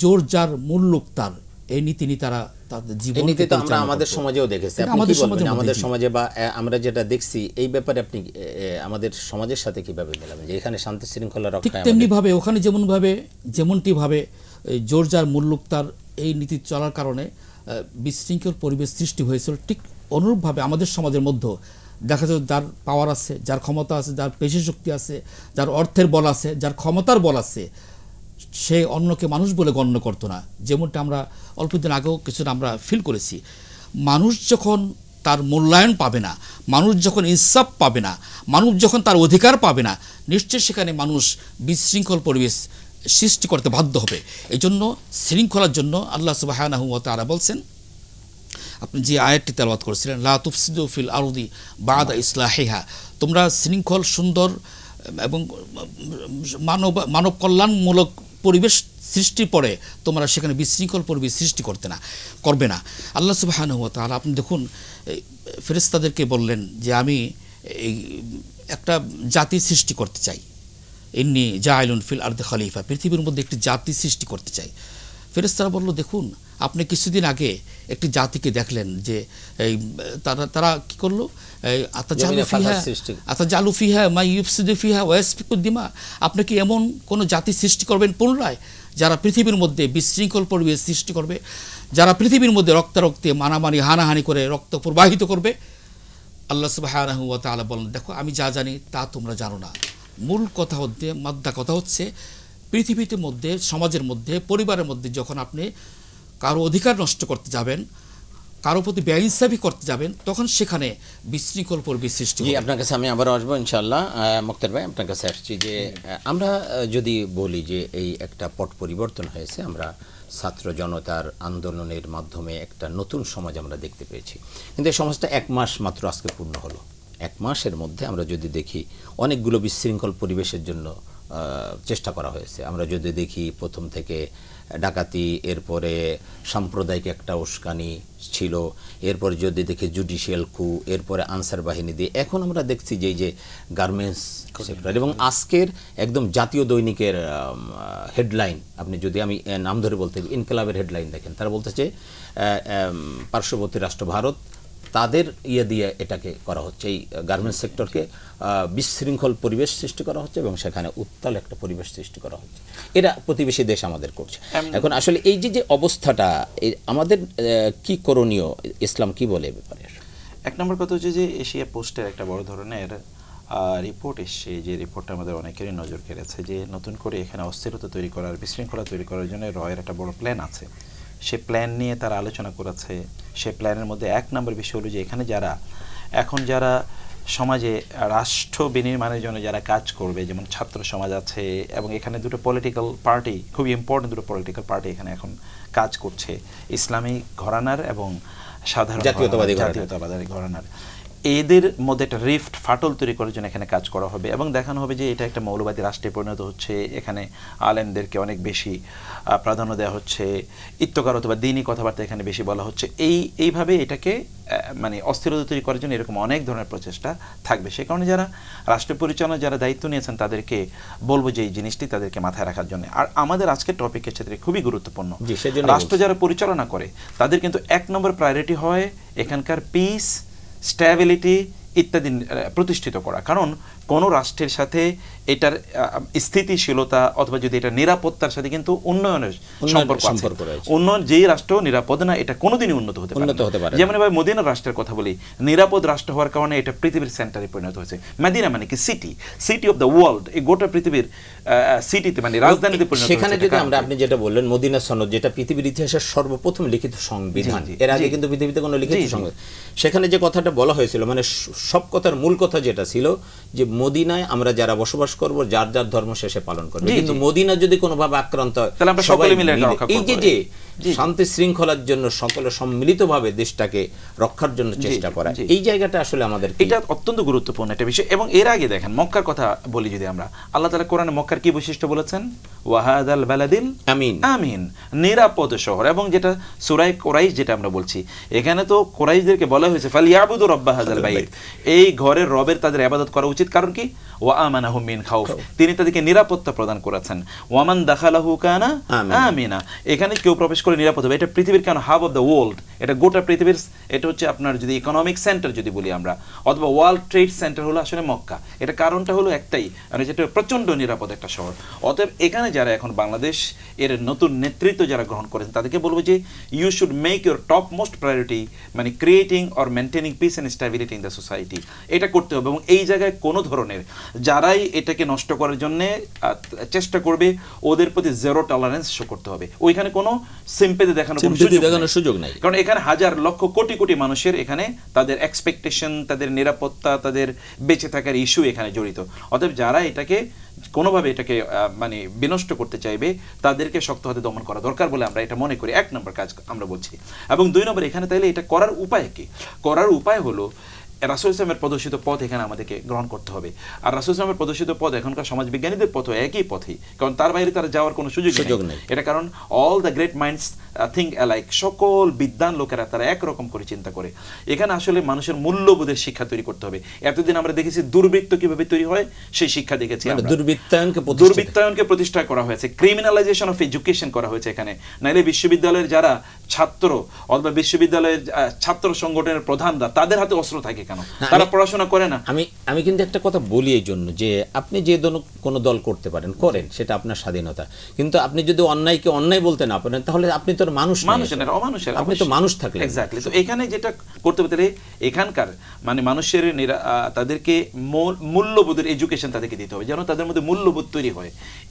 জোর যার মূল্যক তার, এই নীতি নিয়ে তারা তাদের জীবন, আমরা আমাদের সমাজেও দেখেছি। আমাদের সমাজে বা আমরা যেটা দেখছি, এই ব্যাপারে আপনি আমাদের সমাজের সাথে কিভাবে মেলাবেন যে এখানে শান্তি শৃঙ্খলা রক্ষা? ঠিক তেমনি ভাবে ওখানে যেমনটি ভাবে জোর যার মূল্যক তার এই নীতি চলার কারণে বিশৃঙ্খল পরিবেশ সৃষ্টি হয়েছিল, ঠিক অনুরূপভাবে আমাদের সমাজের মধ্যে দেখা যায় যার পাওয়ার আছে, যার ক্ষমতা আছে, যার পেশি শক্তি আছে, যার অর্থের বল আছে, যার ক্ষমতার বল আছে, সে অন্যকে মানুষ বলে গণ্য করতো না। যেমনটা আমরা অল্পদিন আগেও কিছুটা আমরা ফিল করেছি। মানুষ যখন তার মূল্যায়ন পাবে না, মানুষ যখন ইনসাফ পাবে না, মানুষ যখন তার অধিকার পাবে না, নিশ্চয় সেখানে মানুষ বিশৃঙ্খল পরিবেশ সৃষ্টি করতে বাধ্য হবে। এই জন্য শৃঙ্খলার জন্য আল্লাহ সুবহানাহু ওয়া তাআলা বলছেন, আপনি যে আয়াতটি তেলাওয়াত করেছিলেন, লা তুফসিদু ফিল আরদি বাদা ইসলাহিহা, তোমরা শৃঙ্খল, সুন্দর এবং মানব কল্যাণমূলক পরিবেশ সৃষ্টির পরে তোমরা সেখানে বিশৃঙ্খল পরিবেশ সৃষ্টি করবে না। আল্লাহ সুবহানাহু ওয়া তাআলা আপনি দেখুন ফেরেশতাদেরকে বললেন যে আমি এই একটা জাতি সৃষ্টি করতে চাই, ইন্নী জাইলুন ফিল আরদি খলিফা, পৃথিবীর মধ্যে একটি জাতি সৃষ্টি করতে চাই। ফেরেশতারা বলল, দেখুন আপনি কিছুদিন আগে একটি জাতিকে দেখলেন যে তারা কি করলো, আতাজালু ফিহা মা ইউফসিদু ফিহা ওয়া ইয়াসফিকু দিমা, আপনি কি এমন কোন জাতি সৃষ্টি করবেন পুনরায় যারা পৃথিবীর মধ্যে বিশৃঙ্খল পরিবেশ সৃষ্টি করবে, যারা পৃথিবীর মধ্যে রক্তারক্তে মানামানি হানাহানি করে রক্ত প্রবাহিত করবে? আল্লাহ সুবহানাহু ওয়া তাআলা বলেন, দেখো আমি যা জানি তা তোমরা জানো না। মূল কথা হচ্ছে, মাদ্দা কথা হচ্ছে, পৃথিবীর মধ্যে, সমাজের মধ্যে, পরিবারের মধ্যে যখন আপনি কারো অধিকার নষ্ট করতে যাবেন, কারো প্রতি বেইনসাফি করতে যাবেন, তখন সেখানে বিশৃঙ্খল পরিবেশ সৃষ্টি হবে। আপনার কাছে আমি আবার আসবো ইনশাআল্লাহ। মুক্তার ভাই, আপনার কাছে আসছি যে আমরা যদি বলি যে এই একটা পট পরিবর্তন হয়েছে, আমরা ছাত্র জনতার আন্দোলনের মাধ্যমে একটা নতুন সমাজ আমরা দেখতে পেয়েছি, কিন্তু এই সমাজটা 1 মাস মাত্র আজকে পূর্ণ হলো। 1 মাসের মধ্যে আমরা যদি দেখি অনেকগুলো বিশৃঙ্খল পরিবেশের জন্য চেষ্টা করা হয়েছে। আমরা যদি দেখি প্রথম থেকে ডাকাতি, এরপরে সাম্প্রদায়িক একটা উস্কানি ছিল, এরপরে যদি দেখি জুডিশিয়াল কু, এরপরে আনসার বাহিনী দিয়ে, এখন আমরা দেখছি যে এই যে গার্মেন্টস সেক্টর, এবং আজকের একদম জাতীয় দৈনিকের হেডলাইন, আপনি যদি আমি নাম ধরে বলতে, ইনকিলাবের হেডলাইন দেখেন, তারা বলতেছে পার্শ্ববর্তী রাষ্ট্র ভারত তাদের দিয়ে এটাকে করা হচ্ছে, এই গার্মেন্টস সেক্টরকে বিশৃঙ্খল পরিবেশ সৃষ্টি করা হচ্ছে এবং সেখানে উত্তাল একটা পরিবেশ সৃষ্টি করা হচ্ছে। এটা প্রতিবেশী দেশ আমাদের করছে। এখন আসলে এই যে অবস্থাটা, আমাদের কি করণীয়, ইসলাম কি বলে ব্যাপারে? 1 নম্বর কথা হচ্ছে যে এশিয়া পোস্টের একটা বড় ধরনের রিপোর্ট এসছে, যে রিপোর্টটা আমাদের অনেকেরই নজর কেড়েছে, যে নতুন করে এখানে অস্থিরতা তৈরি করার, বিশৃঙ্খলা তৈরি করার জন্য রয়ের একটা বড় প্ল্যান আছে। সে প্ল্যান নিয়ে তারা আলোচনা করেছে। সে প্ল্যানের মধ্যে 1 নম্বর বিষয় হলো যে এখানে যারা সমাজে রাষ্ট্র বিনির্মাণের জন্য যারা কাজ করবে, যেমন ছাত্র সমাজ আছে, এবং এখানে দুটো পলিটিক্যাল পার্টি, খুবই ইম্পর্টেন্ট দুটো পলিটিক্যাল পার্টি এখানে এখন কাজ করছে, ইসলামী ঘরানার এবং সাধারণ জাতীয়তাবাদী ঘরানার। এদের মধ্যে একটা রিফট, ফাটল তৈরি করার জন্য এখানে কাজ করা হবে এবং দেখানো হবে যে এটা একটা মৌলবাদী রাষ্ট্রে পরিণত হচ্ছে। এখানে আলেমদেরকে অনেক বেশি প্রাধান্য দেওয়া হচ্ছে, ইত্তকার অথবা দিনই কথাবার্তা এখানে বেশি বলা হচ্ছে। এইভাবে এটাকে মানে অস্থিরতা তৈরি করার জন্য এরকম অনেক ধরনের প্রচেষ্টা থাকবে। সে কারণে যারা রাষ্ট্র পরিচালনার যারা দায়িত্ব নিয়েছেন তাদেরকে বলবো যে এই জিনিসটি তাদেরকে মাথায় রাখার জন্য। আর আমাদের আজকের টপিকের ক্ষেত্রে খুবই গুরুত্বপূর্ণ, রাষ্ট্র যারা পরিচালনা করে তাদের কিন্তু 1 নম্বর প্রায়োরিটি হয় এখানকার পিস, স্ট্যাবিলিটি ইত্যাদি প্রতিষ্ঠিত করা। কারণ কোনো রাষ্ট্রের সাথে এটার স্থিতিশীলতা অথবা যদি এটা নিরাপত্তার সাথে কিন্তু উন্নয়নের সম্পর্ক আছে। উন্নয়ন, যেই রাষ্ট্র নিরাপদ না এটা কোনোদিনই উন্নত হতে পারে না। যেমন এবার মদিনা রাষ্ট্রের কথা বলি, নিরাপদ রাষ্ট্র হওয়ার কারণে এটা পৃথিবীর সেন্টারে পরিণত হয়েছে। মদিনা মানে কি সিটি অফ দ্য ওয়ার্ল্ড, এই গোটা পৃথিবীর সিটিতে মানে রাজধানীতে পরিণত হয়েছে। সেখানে যদি আপনি যেটা বললেন মদিনা সনদ, যেটা পৃথিবীর ইতিহাসের সর্বপ্রথম লিখিত সংবিধান, এর আগে কিন্তু পৃথিবীতে কোনো লিখিত সংবিধান, সেখানে যে কথাটা বলা হয়েছিল মানে সব কথার মূল কথা যেটা ছিল যে মদিনায় আমরা যারা বসবাস করব যার যার ধর্ম শেষে পালন করবে, কিন্তু মদিনা যদি কোনোভাবে আক্রান্ত হয় তাহলে আমরা সকলে মিলে এই যে শান্তি শৃঙ্খলার জন্য সকলে সম্মিলিতভাবে দেশটাকে রক্ষার জন্য চেষ্টা করা, এই জায়গাটা আসলে আমাদের এটা অত্যন্ত গুরুত্বপূর্ণ একটা বিষয়। এবং এর আগে দেখেন মক্কার কথা বলি, যদি আমরা আল্লাহ তাআলা কোরআনে মক্কার কি বৈশিষ্ট্য বলেছেন, ওয়াহাদাল বালাদিল আমিন, আমিন, নিরাপদ শহর। এবং যেটা সূরা কুরাইশ যেটা আমরা বলছি, এখানে তো কুরাইশদেরকে বলা হয়েছে ফালিয়াবুদু রাব্বা হাযাল বাইত, এই ঘরের রবের তাদের ইবাদত করা উচিত। কারণ কি, ওয়া আমানাহুম মিন খাউফ, তিনি তাদেরকে নিরাপত্তা প্রদান করেছেন। ওয়ামান দাখালাহু কানা আমিনা, এখানে কেউ প্রবেশ করে নিরাপদ হবে। এটা পৃথিবীর কেন হাব অফ দ্য ওয়ার্ল্ড, এটা গোটা পৃথিবীর, এটা হচ্ছে আপনার যদি ইকোনমিক সেন্টার যদি বলি আমরা, অথবা ওয়ার্ল্ড ট্রেড সেন্টার হলো আসলে মক্কা। এটা কারণটা হলো একটাই, যেটা প্রচন্ড নিরাপদ একটা শহর। অতএব এখানে যারা এখন বাংলাদেশ এর নতুন নেতৃত্ব যারা গ্রহণ করেছেন তাদেরকে বলবো যে you should make your top most priority মানে creating or maintaining peace and stability in the society, এটা করতে হবে। এবং এই জায়গায় কোনো ধরনের যারাই এটাকে নষ্ট করার জন্য চেষ্টা করবে ওদের প্রতি জিরো টলারেন্স শো করতে হবে। ওইখানে কোনো সিম্পেথি দেখানোর সুযোগ নাই, কারণ এখানে হাজার লক্ষ কোটি কোটি মানুষের এখানে তাদের এক্সপেকটেশন, তাদের নিরাপত্তা, তাদের বেঁচে থাকার ইস্যু এখানে জড়িত। অতএব যারা এটাকে কোনোভাবে এটাকে মানে বিনষ্ট করতে চাইবে তাদেরকে শক্ত হাতে দমন করা দরকার বলে আমরা এটা মনে করি, 1 নম্বর কাজ আমরা বলছি। এবং 2 নম্বর এখানে তাইলে এটা করার উপায় কি? করার উপায় হলো রাসূল ইসলামের প্রদর্শিত পথ এখানে আমাদেরকে গ্রহণ করতে হবে। আর রাসূল ইসলামের প্রদর্শিত পথ এখনকার সমাজ বিজ্ঞানীদের পথ একই পথই, কারণ তার বাইরে তারা যাওয়ার কোনো সুযোগ নেই। এটা কারণ all the great minds think alike, সকল বিদ্বান লোকেরা তারা একরকম করে চিন্তা করে। এখানে আসলে মানুষের মূল্যবোধের শিক্ষা তৈরি করতে হবে। এতদিন আমরা দেখেছি দুর্বৃত্ত কিভাবে তৈরি হয় সেই শিক্ষা দেখেছি, দুর্বৃত্তায়নকে প্রতিষ্ঠা করা হয়েছে, ক্রিমিনালাইজেশন অফ এডুকেশন করা হয়েছে এখানে। নাইলে বিশ্ববিদ্যালয়ের যারা ছাত্র অথবা বিশ্ববিদ্যালয়ের ছাত্র সংগঠনের প্রধানরা তাদের হাতে অস্ত্র থাকে কেন? তারা পড়াশোনা করে না। আমি কিন্তু একটা কথা বলি এই জন্য যে আপনি যে কোনো দল করতে পারেন করেন, সেটা আপনার স্বাধীনতা, কিন্তু আপনি যদি অন্যায়কে অন্যায় বলতে না পারেন তাহলে আপনি তো মানুষের আপনি তো মানুষ থাকলে। এক্স্যাক্টলি। তো এখানে যেটা করতে পারে এখানকার মানে মানুষের তাদেরকে মূল্যবোধের এডুকেশন তাদেরকে দিতে হবে, যেন তাদের মধ্যে মূল্যবোধ তৈরি হয়।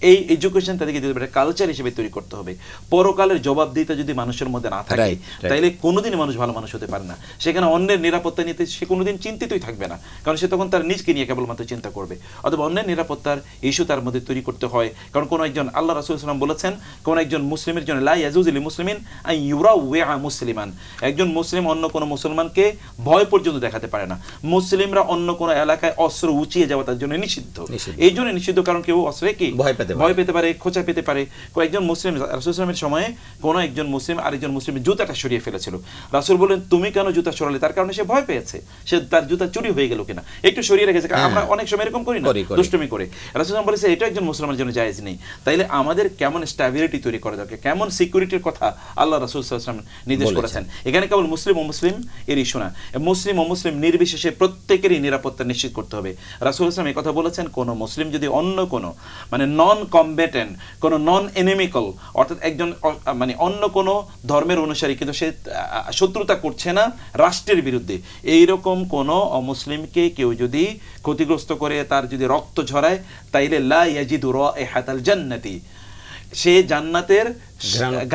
এই এডুকেশন তাদেরকে দিতে হবে, কালচার হিসেবে তৈরি করতে হবে। পরকালের জবাবদিহিতা যদি মানুষের মধ্যে না থাকে তাইলে কোনোদিন মানুষ ভালো মানুষ হতে পারে না। সেখানে অন্যের নিরাপত্তা নিতে সে কোনোদিন চিন্তিতই থাকবে না, কারণ সে তখন তার নিজকে নিয়ে কেবলমাত্র চিন্তা করবে। অথবা অন্যের নিরাপত্তার ইস্যু তার মধ্যে তৈরি করতে হয়। কারণ কোনো একজন আল্লাহ রাসূল সাল্লাল্লাহু আলাইহি ওয়াসাল্লাম বলেছেন কোন একজন মুসলিমের জন্য লা ইয়াজুজু লিল মুসলিমিন আন ইউরাওয়া মুসলিমান, একজন মুসলিম অন্য কোনো মুসলমানকে ভয় পর্যন্ত দেখাতে পারে না। মুসলিমরা অন্য কোনো এলাকায় অস্ত্র উঁচিয়ে যাওয়া তার জন্য নিষিদ্ধ। এই জন্য নিষিদ্ধ কারণ কেউ অস্ত্রে কি ভয় পেতে পারে, খোঁচা পেতে পারে। একজন মুসলিম রাসূল সাল্লাল্লাহু আলাইহি ওয়াসাল্লামের সময়ে কোনো একজন মুসলিম আরেকজন মুসলিমের জুতাটা সরিয়ে ফেলেছিল। রাসূল বলেন তুমি কেন জুতা সরালে? তার কারণে সে ভয় পেয়েছে, সে তার জুতা চুরি হয়ে গেল কিনা একটু সরিয়ে রেখেছে। আমরা অনেক সময় এরকম করি না, দুষ্টুমি করে। রাসূল সাল্লাল্লাহু আলাইহি ওয়াসাল্লাম বলেছে এটা একজন মুসলমানের জন্য জায়েজ নেই। তাইলে আমাদের কেমন স্ট্যাবিলিটি তৈরি করা দরকার, কেমন সিকিউরিটির কথা আল্লাহ রাসূল সাল্লাল্লাহু আলাইহি ওয়াসাল্লাম নির্দেশ করেছেন। এখানে কেবল মুসলিম ও মুসলিম এর ইস্যু না, মুসলিম ও মুসলিম নির্বিশেষে প্রত্যেকেরই নিরাপত্তা নিশ্চিত করতে হবে। রাসূল ইসলাম এই কথা বলেছেন কোন মুসলিম যদি অন্য কোনো মানে নন কমব্যাটেন্ট, কোনো নন এনিমিক্যাল, অর্থাৎ একজন মানে অন্য কোনো ধর্মের অনুসারী কিন্তু সে শত্রুতা করছে না রাষ্ট্রের বিরুদ্ধে, এইরকম কোনো অমুসলিমকে কেউ যদি ক্ষতিগ্রস্ত করে, তার যদি রক্ত ঝরায়, তাইলে লা ইয়াজিদু রাইহাতাল জান্নাতি, সে জান্নাতের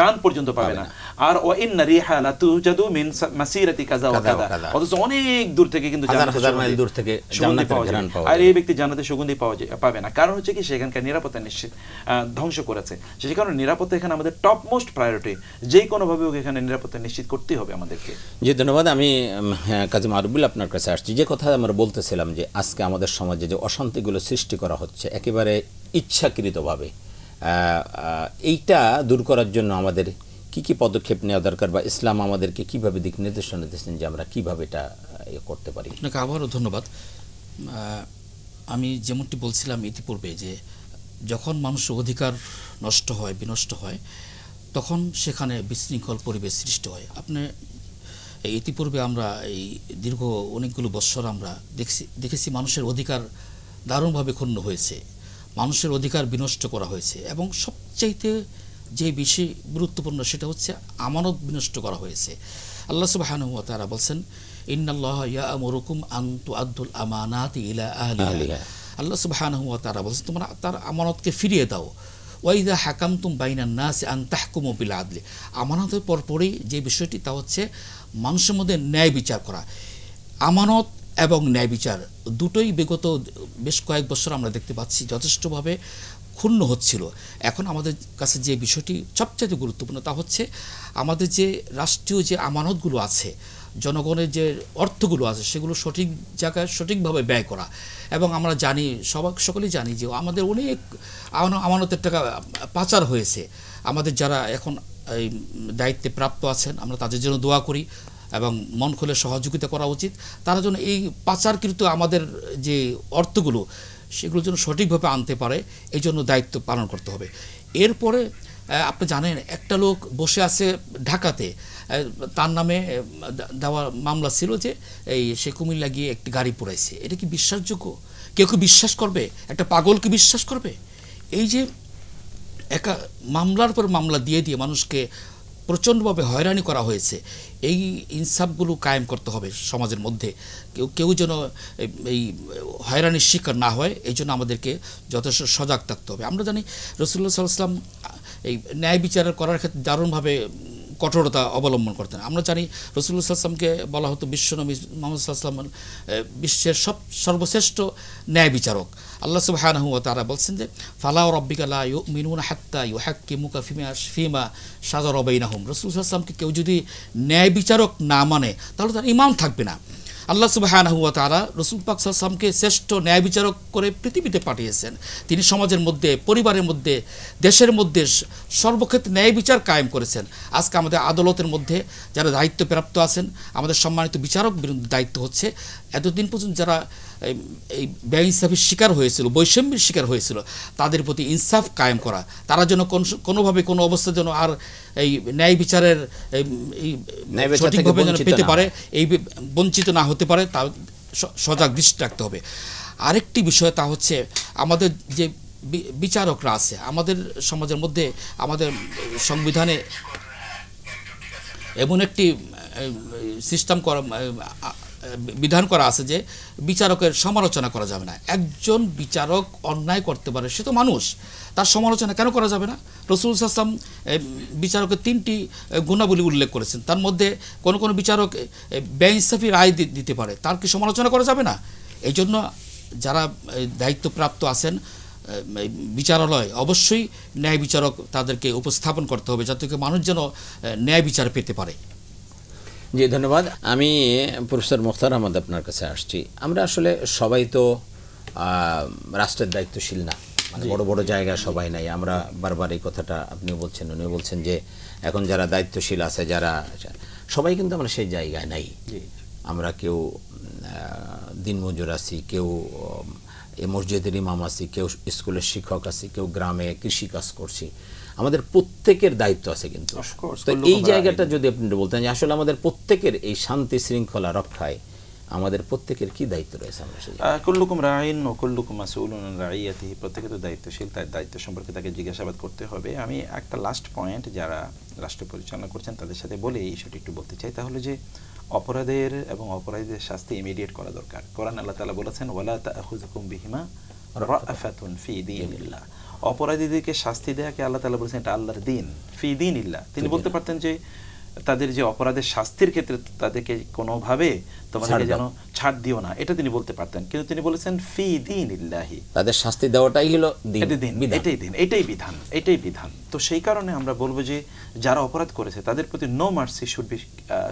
গান পর্যন্ত পাবে না। আর ওয়া ইন্না রিহা লা তুজাদু মিন মাসিরাতি কাযা ওয়া কাযা, অথচ অনেক দূর থেকে কিন্তু হাজার মাইল দূর থেকে জান্নাতের ঘ্রাণ পাওয়া যায়। আর এই ব্যক্তি জান্নাতের সুগন্ধি পাবে না, কারণ হচ্ছে কি সেখানকার নিরাপত্তা নিশ্চিত ধ্বংস করেছে। সেই কারণে নিরাপত্তা এখানে আমাদের টপ মোস্ট প্রায়োরিটি, যে কোনো ভাবে এখানে নিরাপত্তা নিশ্চিত করতেই হবে আমাদেরকে। জি ধন্যবাদ। আমি কাজী মারুবুল আপনার কাছে আসছি। যে কথা আমরা বলতেছিলাম যে আজকে আমাদের সমাজে যে অশান্তিগুলো সৃষ্টি করা হচ্ছে একেবারে ইচ্ছাকৃতভাবে, এইটা দূর করার জন্য আমাদের কি কি পদক্ষেপ নেওয়া দরকার বা ইসলাম আমাদেরকে কিভাবে দিক নির্দেশনা দিচ্ছেন যে আমরা কিভাবে এটা করতে পারি? আপনাকে আবারও ধন্যবাদ। আমি যেমনটি বলছিলাম ইতিপূর্বে যে যখন মানুষের অধিকার নষ্ট হয়, বিনষ্ট হয়, তখন সেখানে বিশৃঙ্খল পরিবেশ সৃষ্টি হয়। আপনি ইতিপূর্বে আমরা এই দীর্ঘ অনেকগুলো বৎসর আমরা দেখেছি মানুষের অধিকার দারুণভাবে ক্ষুণ্ণ হয়েছে, মানুষের অধিকার বিনষ্ট করা হয়েছে, এবং সবচাইতে যে বেশি গুরুত্বপূর্ণ সেটা হচ্ছে আমানত বিনষ্ট করা হয়েছে। আল্লাহ সুবহানাহু ওয়া তাআলা বলেন ইন্নাল্লাহা ইয়া'মুরুকুম আন তু'আদ্দুল আমানাতি ইলা আহলিহা। আল্লাহ সুবহানাহু ওয়া তাআলা বলেন তোমরা তার আমানতকে ফিরিয়ে দাও। ওয়া ইযা হাকামতুম বাইনান নাসি আন তাহকুমু বিল আদলি। আমানতের পরপরই যে বিষয়টি তা হচ্ছে মানুষের মধ্যে ন্যায় বিচার করা। আমানত এবং ন্যায় বিচার দুটোই বিগত বেশ কয়েক বছর আমরা দেখতে পাচ্ছি যথেষ্টভাবে ক্ষুণ্ণ হচ্ছিল। এখন আমাদের কাছে যে বিষয়টি সবচেয়ে গুরুত্বপূর্ণ তা হচ্ছে আমাদের যে রাষ্ট্রীয় যে আমানতগুলো আছে, জনগণের যে অর্থগুলো আছে সেগুলো সঠিক জায়গায় সঠিকভাবে ব্যয় করা। এবং আমরা জানি সকলেই জানি যে আমাদের অনেক আমানতের টাকা পাচার হয়েছে। আমাদের যারা এখন এই দায়িত্বে প্রাপ্ত আছেন আমরা তাদের জন্য দোয়া করি এবং মন খুলে সহযোগিতা করা উচিত। তারা যেন এই পাচারকৃত আমাদের যে অর্থগুলো সেগুলো যেন সঠিকভাবে আনতে পারে, এই জন্য দায়িত্ব পালন করতে হবে। এরপরে আপনি জানেন একটা লোক বসে আছে ঢাকাতে, তার নামে দেওয়া মামলা ছিল যে সে কুমিল্লা গিয়ে একটি গাড়ি পোড়াইছে। এটা কি বিশ্বাসযোগ্য? কেউ কি বিশ্বাস করবে? একটা পাগল কি বিশ্বাস করবে? এই যে একা মামলার পর মামলা দিয়ে দিয়ে মানুষকে প্রচণ্ডভাবে হয়রানি করা হয়েছে। এই ইনসাফগুলো কায়েম করতে হবে সমাজের মধ্যে, কেউ যেন এই হয়রানির শিকার না হয়, এই জন্য আমাদেরকে যথেষ্ট সজাগ থাকতে হবে। আমরা জানি রাসূলুল্লাহ সাল্লাল্লাহু আলাইহি ওয়াসাল্লাম এই ন্যায় বিচার করার ক্ষেত্রে দারুণভাবে কঠোরতা অবলম্বন করতেন। আমরা জানি রাসূলুল্লাহ সাল্লাল্লাহু আলাইহি ওয়াসাল্লামকে বলা হতো বিশ্বনবী মুহাম্মদ সাল্লাল্লাহু আলাইহি ওয়াসাল্লাম বিশ্বের সর্বশ্রেষ্ঠ ন্যায় বিচারক। আল্লাহ সুবহানাহু ওয়া তাআলা বলছেন যে ফালা রাব্বিকা লা ইউমিনুনা হাত্তা ইউহাক্কিমুকা ফিমা শাজারা বাইনাহুম। রাসূলুল্লাহ সাল্লাল্লাহু আলাইহি ওয়াসাল্লামকে কেউ যদি ন্যায় বিচারক না মানে তাহলে তার ঈমান থাকবে না। আল্লাহ সুবহানাহু ওয়া তাআলা রাসূল পাক সাল্লাল্লাহু আলাইহি ওয়াসাল্লামকে শ্রেষ্ঠ ন্যায় বিচারক করে পৃথিবীতে পাঠিয়েছেন। তিনি সমাজের মধ্যে, পরিবারের মধ্যে, দেশের মধ্যে সর্বক্ষেত্রে ন্যায় বিচার কায়েম করেছেন। আজকে আমাদের আদালতের মধ্যে যারা দায়িত্বপ্রাপ্ত আছেন, আমাদের সম্মানিত বিচারক বিরুদ্ধে দায়িত্ব হচ্ছে, এতদিন পর্যন্ত যারা এই বেইনসাফির শিকার হয়েছিল, বৈষম্যের শিকার হয়েছিল, তাদের প্রতি ইনসাফ কায়েম করা, তারা যেন কোনোভাবে কোনো অবস্থা যেন আর এই ন্যায় বিচারের সঠিকভাবে যেন পেতে পারে, এই বঞ্চিত না হতে পারে, তা সজাগ দৃষ্টি রাখতে হবে। আরেকটি বিষয় তা হচ্ছে আমাদের যে বিচারকরা আছে আমাদের সমাজের মধ্যে, আমাদের সংবিধানে এমন একটি সিস্টেম করা, বিধান করা আছে যে বিচারকের সমালোচনা করা যাবে না। একজন বিচারক অন্যায় করতে পারে, সে তো মানুষ, তার সমালোচনা কেন করা যাবে না? রাসূল সাল্লাল্লাহু আলাইহি ওয়াসাল্লাম বিচারকের 3টি গুণাবলী উল্লেখ করেছেন, তার মধ্যে কোনো বিচারক বেইনসাফি রায় দিতে পারে, তার কি সমালোচনা করা যাবে না? এই জন্য যারা দায়িত্বপ্রাপ্ত আছেন বিচারালয়, অবশ্যই ন্যায় বিচারক তাদেরকে উপস্থাপন করতে হবে, যাতে মানুষ যেন ন্যায় বিচার পেতে পারে। জি ধন্যবাদ। আমি প্রফেসর মুখতার আহমদ আপনার কাছে আসছি। আমরা আসলে সবাই তো রাষ্ট্রের দায়িত্বশীল না, মানে বড় বড় জায়গায় সবাই নাই। আমরা বারবার এই কথাটা আপনিও বলছেন, উনিও বলছেন যে এখন যারা দায়িত্বশীল আছে, যারা সবাই কিন্তু আমরা সেই জায়গায় নাই। আমরা কেউ দিনমজুর আছি, কেউ মসজিদের ইমাম আছি, কেউ স্কুলের শিক্ষক আছি, কেউ গ্রামে কৃষিকাজ করছি। আমাদের প্রত্যেকের দায়িত্ব আছে কিন্তু। তো এই জায়গাটা যদি আপনি বলতেন যে আসলে আমাদের প্রত্যেকের এই শান্তি শৃঙ্খলা রক্ষায় আমাদের প্রত্যেকের কি দায়িত্ব রয়েছে? আমরা কুল্লুকুম রাঈন ওয়া কুল্লুকুম মাসউলুন আন রাঈয়াতিহি, প্রত্যেকে তো দায়িত্বশীল, তার দায়িত্ব সম্পর্কে তাকে জিজ্ঞাসাবাদ করতে হবে। আমি একটা লাস্ট পয়েন্ট যারা রাষ্ট্র পরিচালনা করছেন তাদের সাথে বলে এই ইস্যুটি একটু বলতে চাই, তাহলে যে অপরাধের এবং অপরাধীদের শাস্তি ইমিডিয়েট করা দরকার। কোরআন আল্লাহ তাআলা বলেছেন ওয়ালা তাআখুযুকুম বিহিমা রাআফাতুন ফি দীনিল্লাহ। অপরাধীদেরকে শাস্তি দেয়াকে আল্লাহ তাআলা বলেছেন এটা আল্লাহর দ্বীন, ফি দীনিল্লাহ। তিনি বলতে পারতেন যে তাদের যে অপরাধের শাস্তির ক্ষেত্রে তাদেরকে কোনোভাবে তোমাদেরকে যেন ছাড় দিও না, এটা তিনি বলতে পারতেন, কিন্তু তিনি বলেছেন ফি দীনিল্লাহি, তাদের শাস্তি দেওয়াটাই হলো এটাই বিধান। তো সেই কারণে আমরা বলবো যে যারা অপরাধ করেছে তাদের প্রতি no mercy should be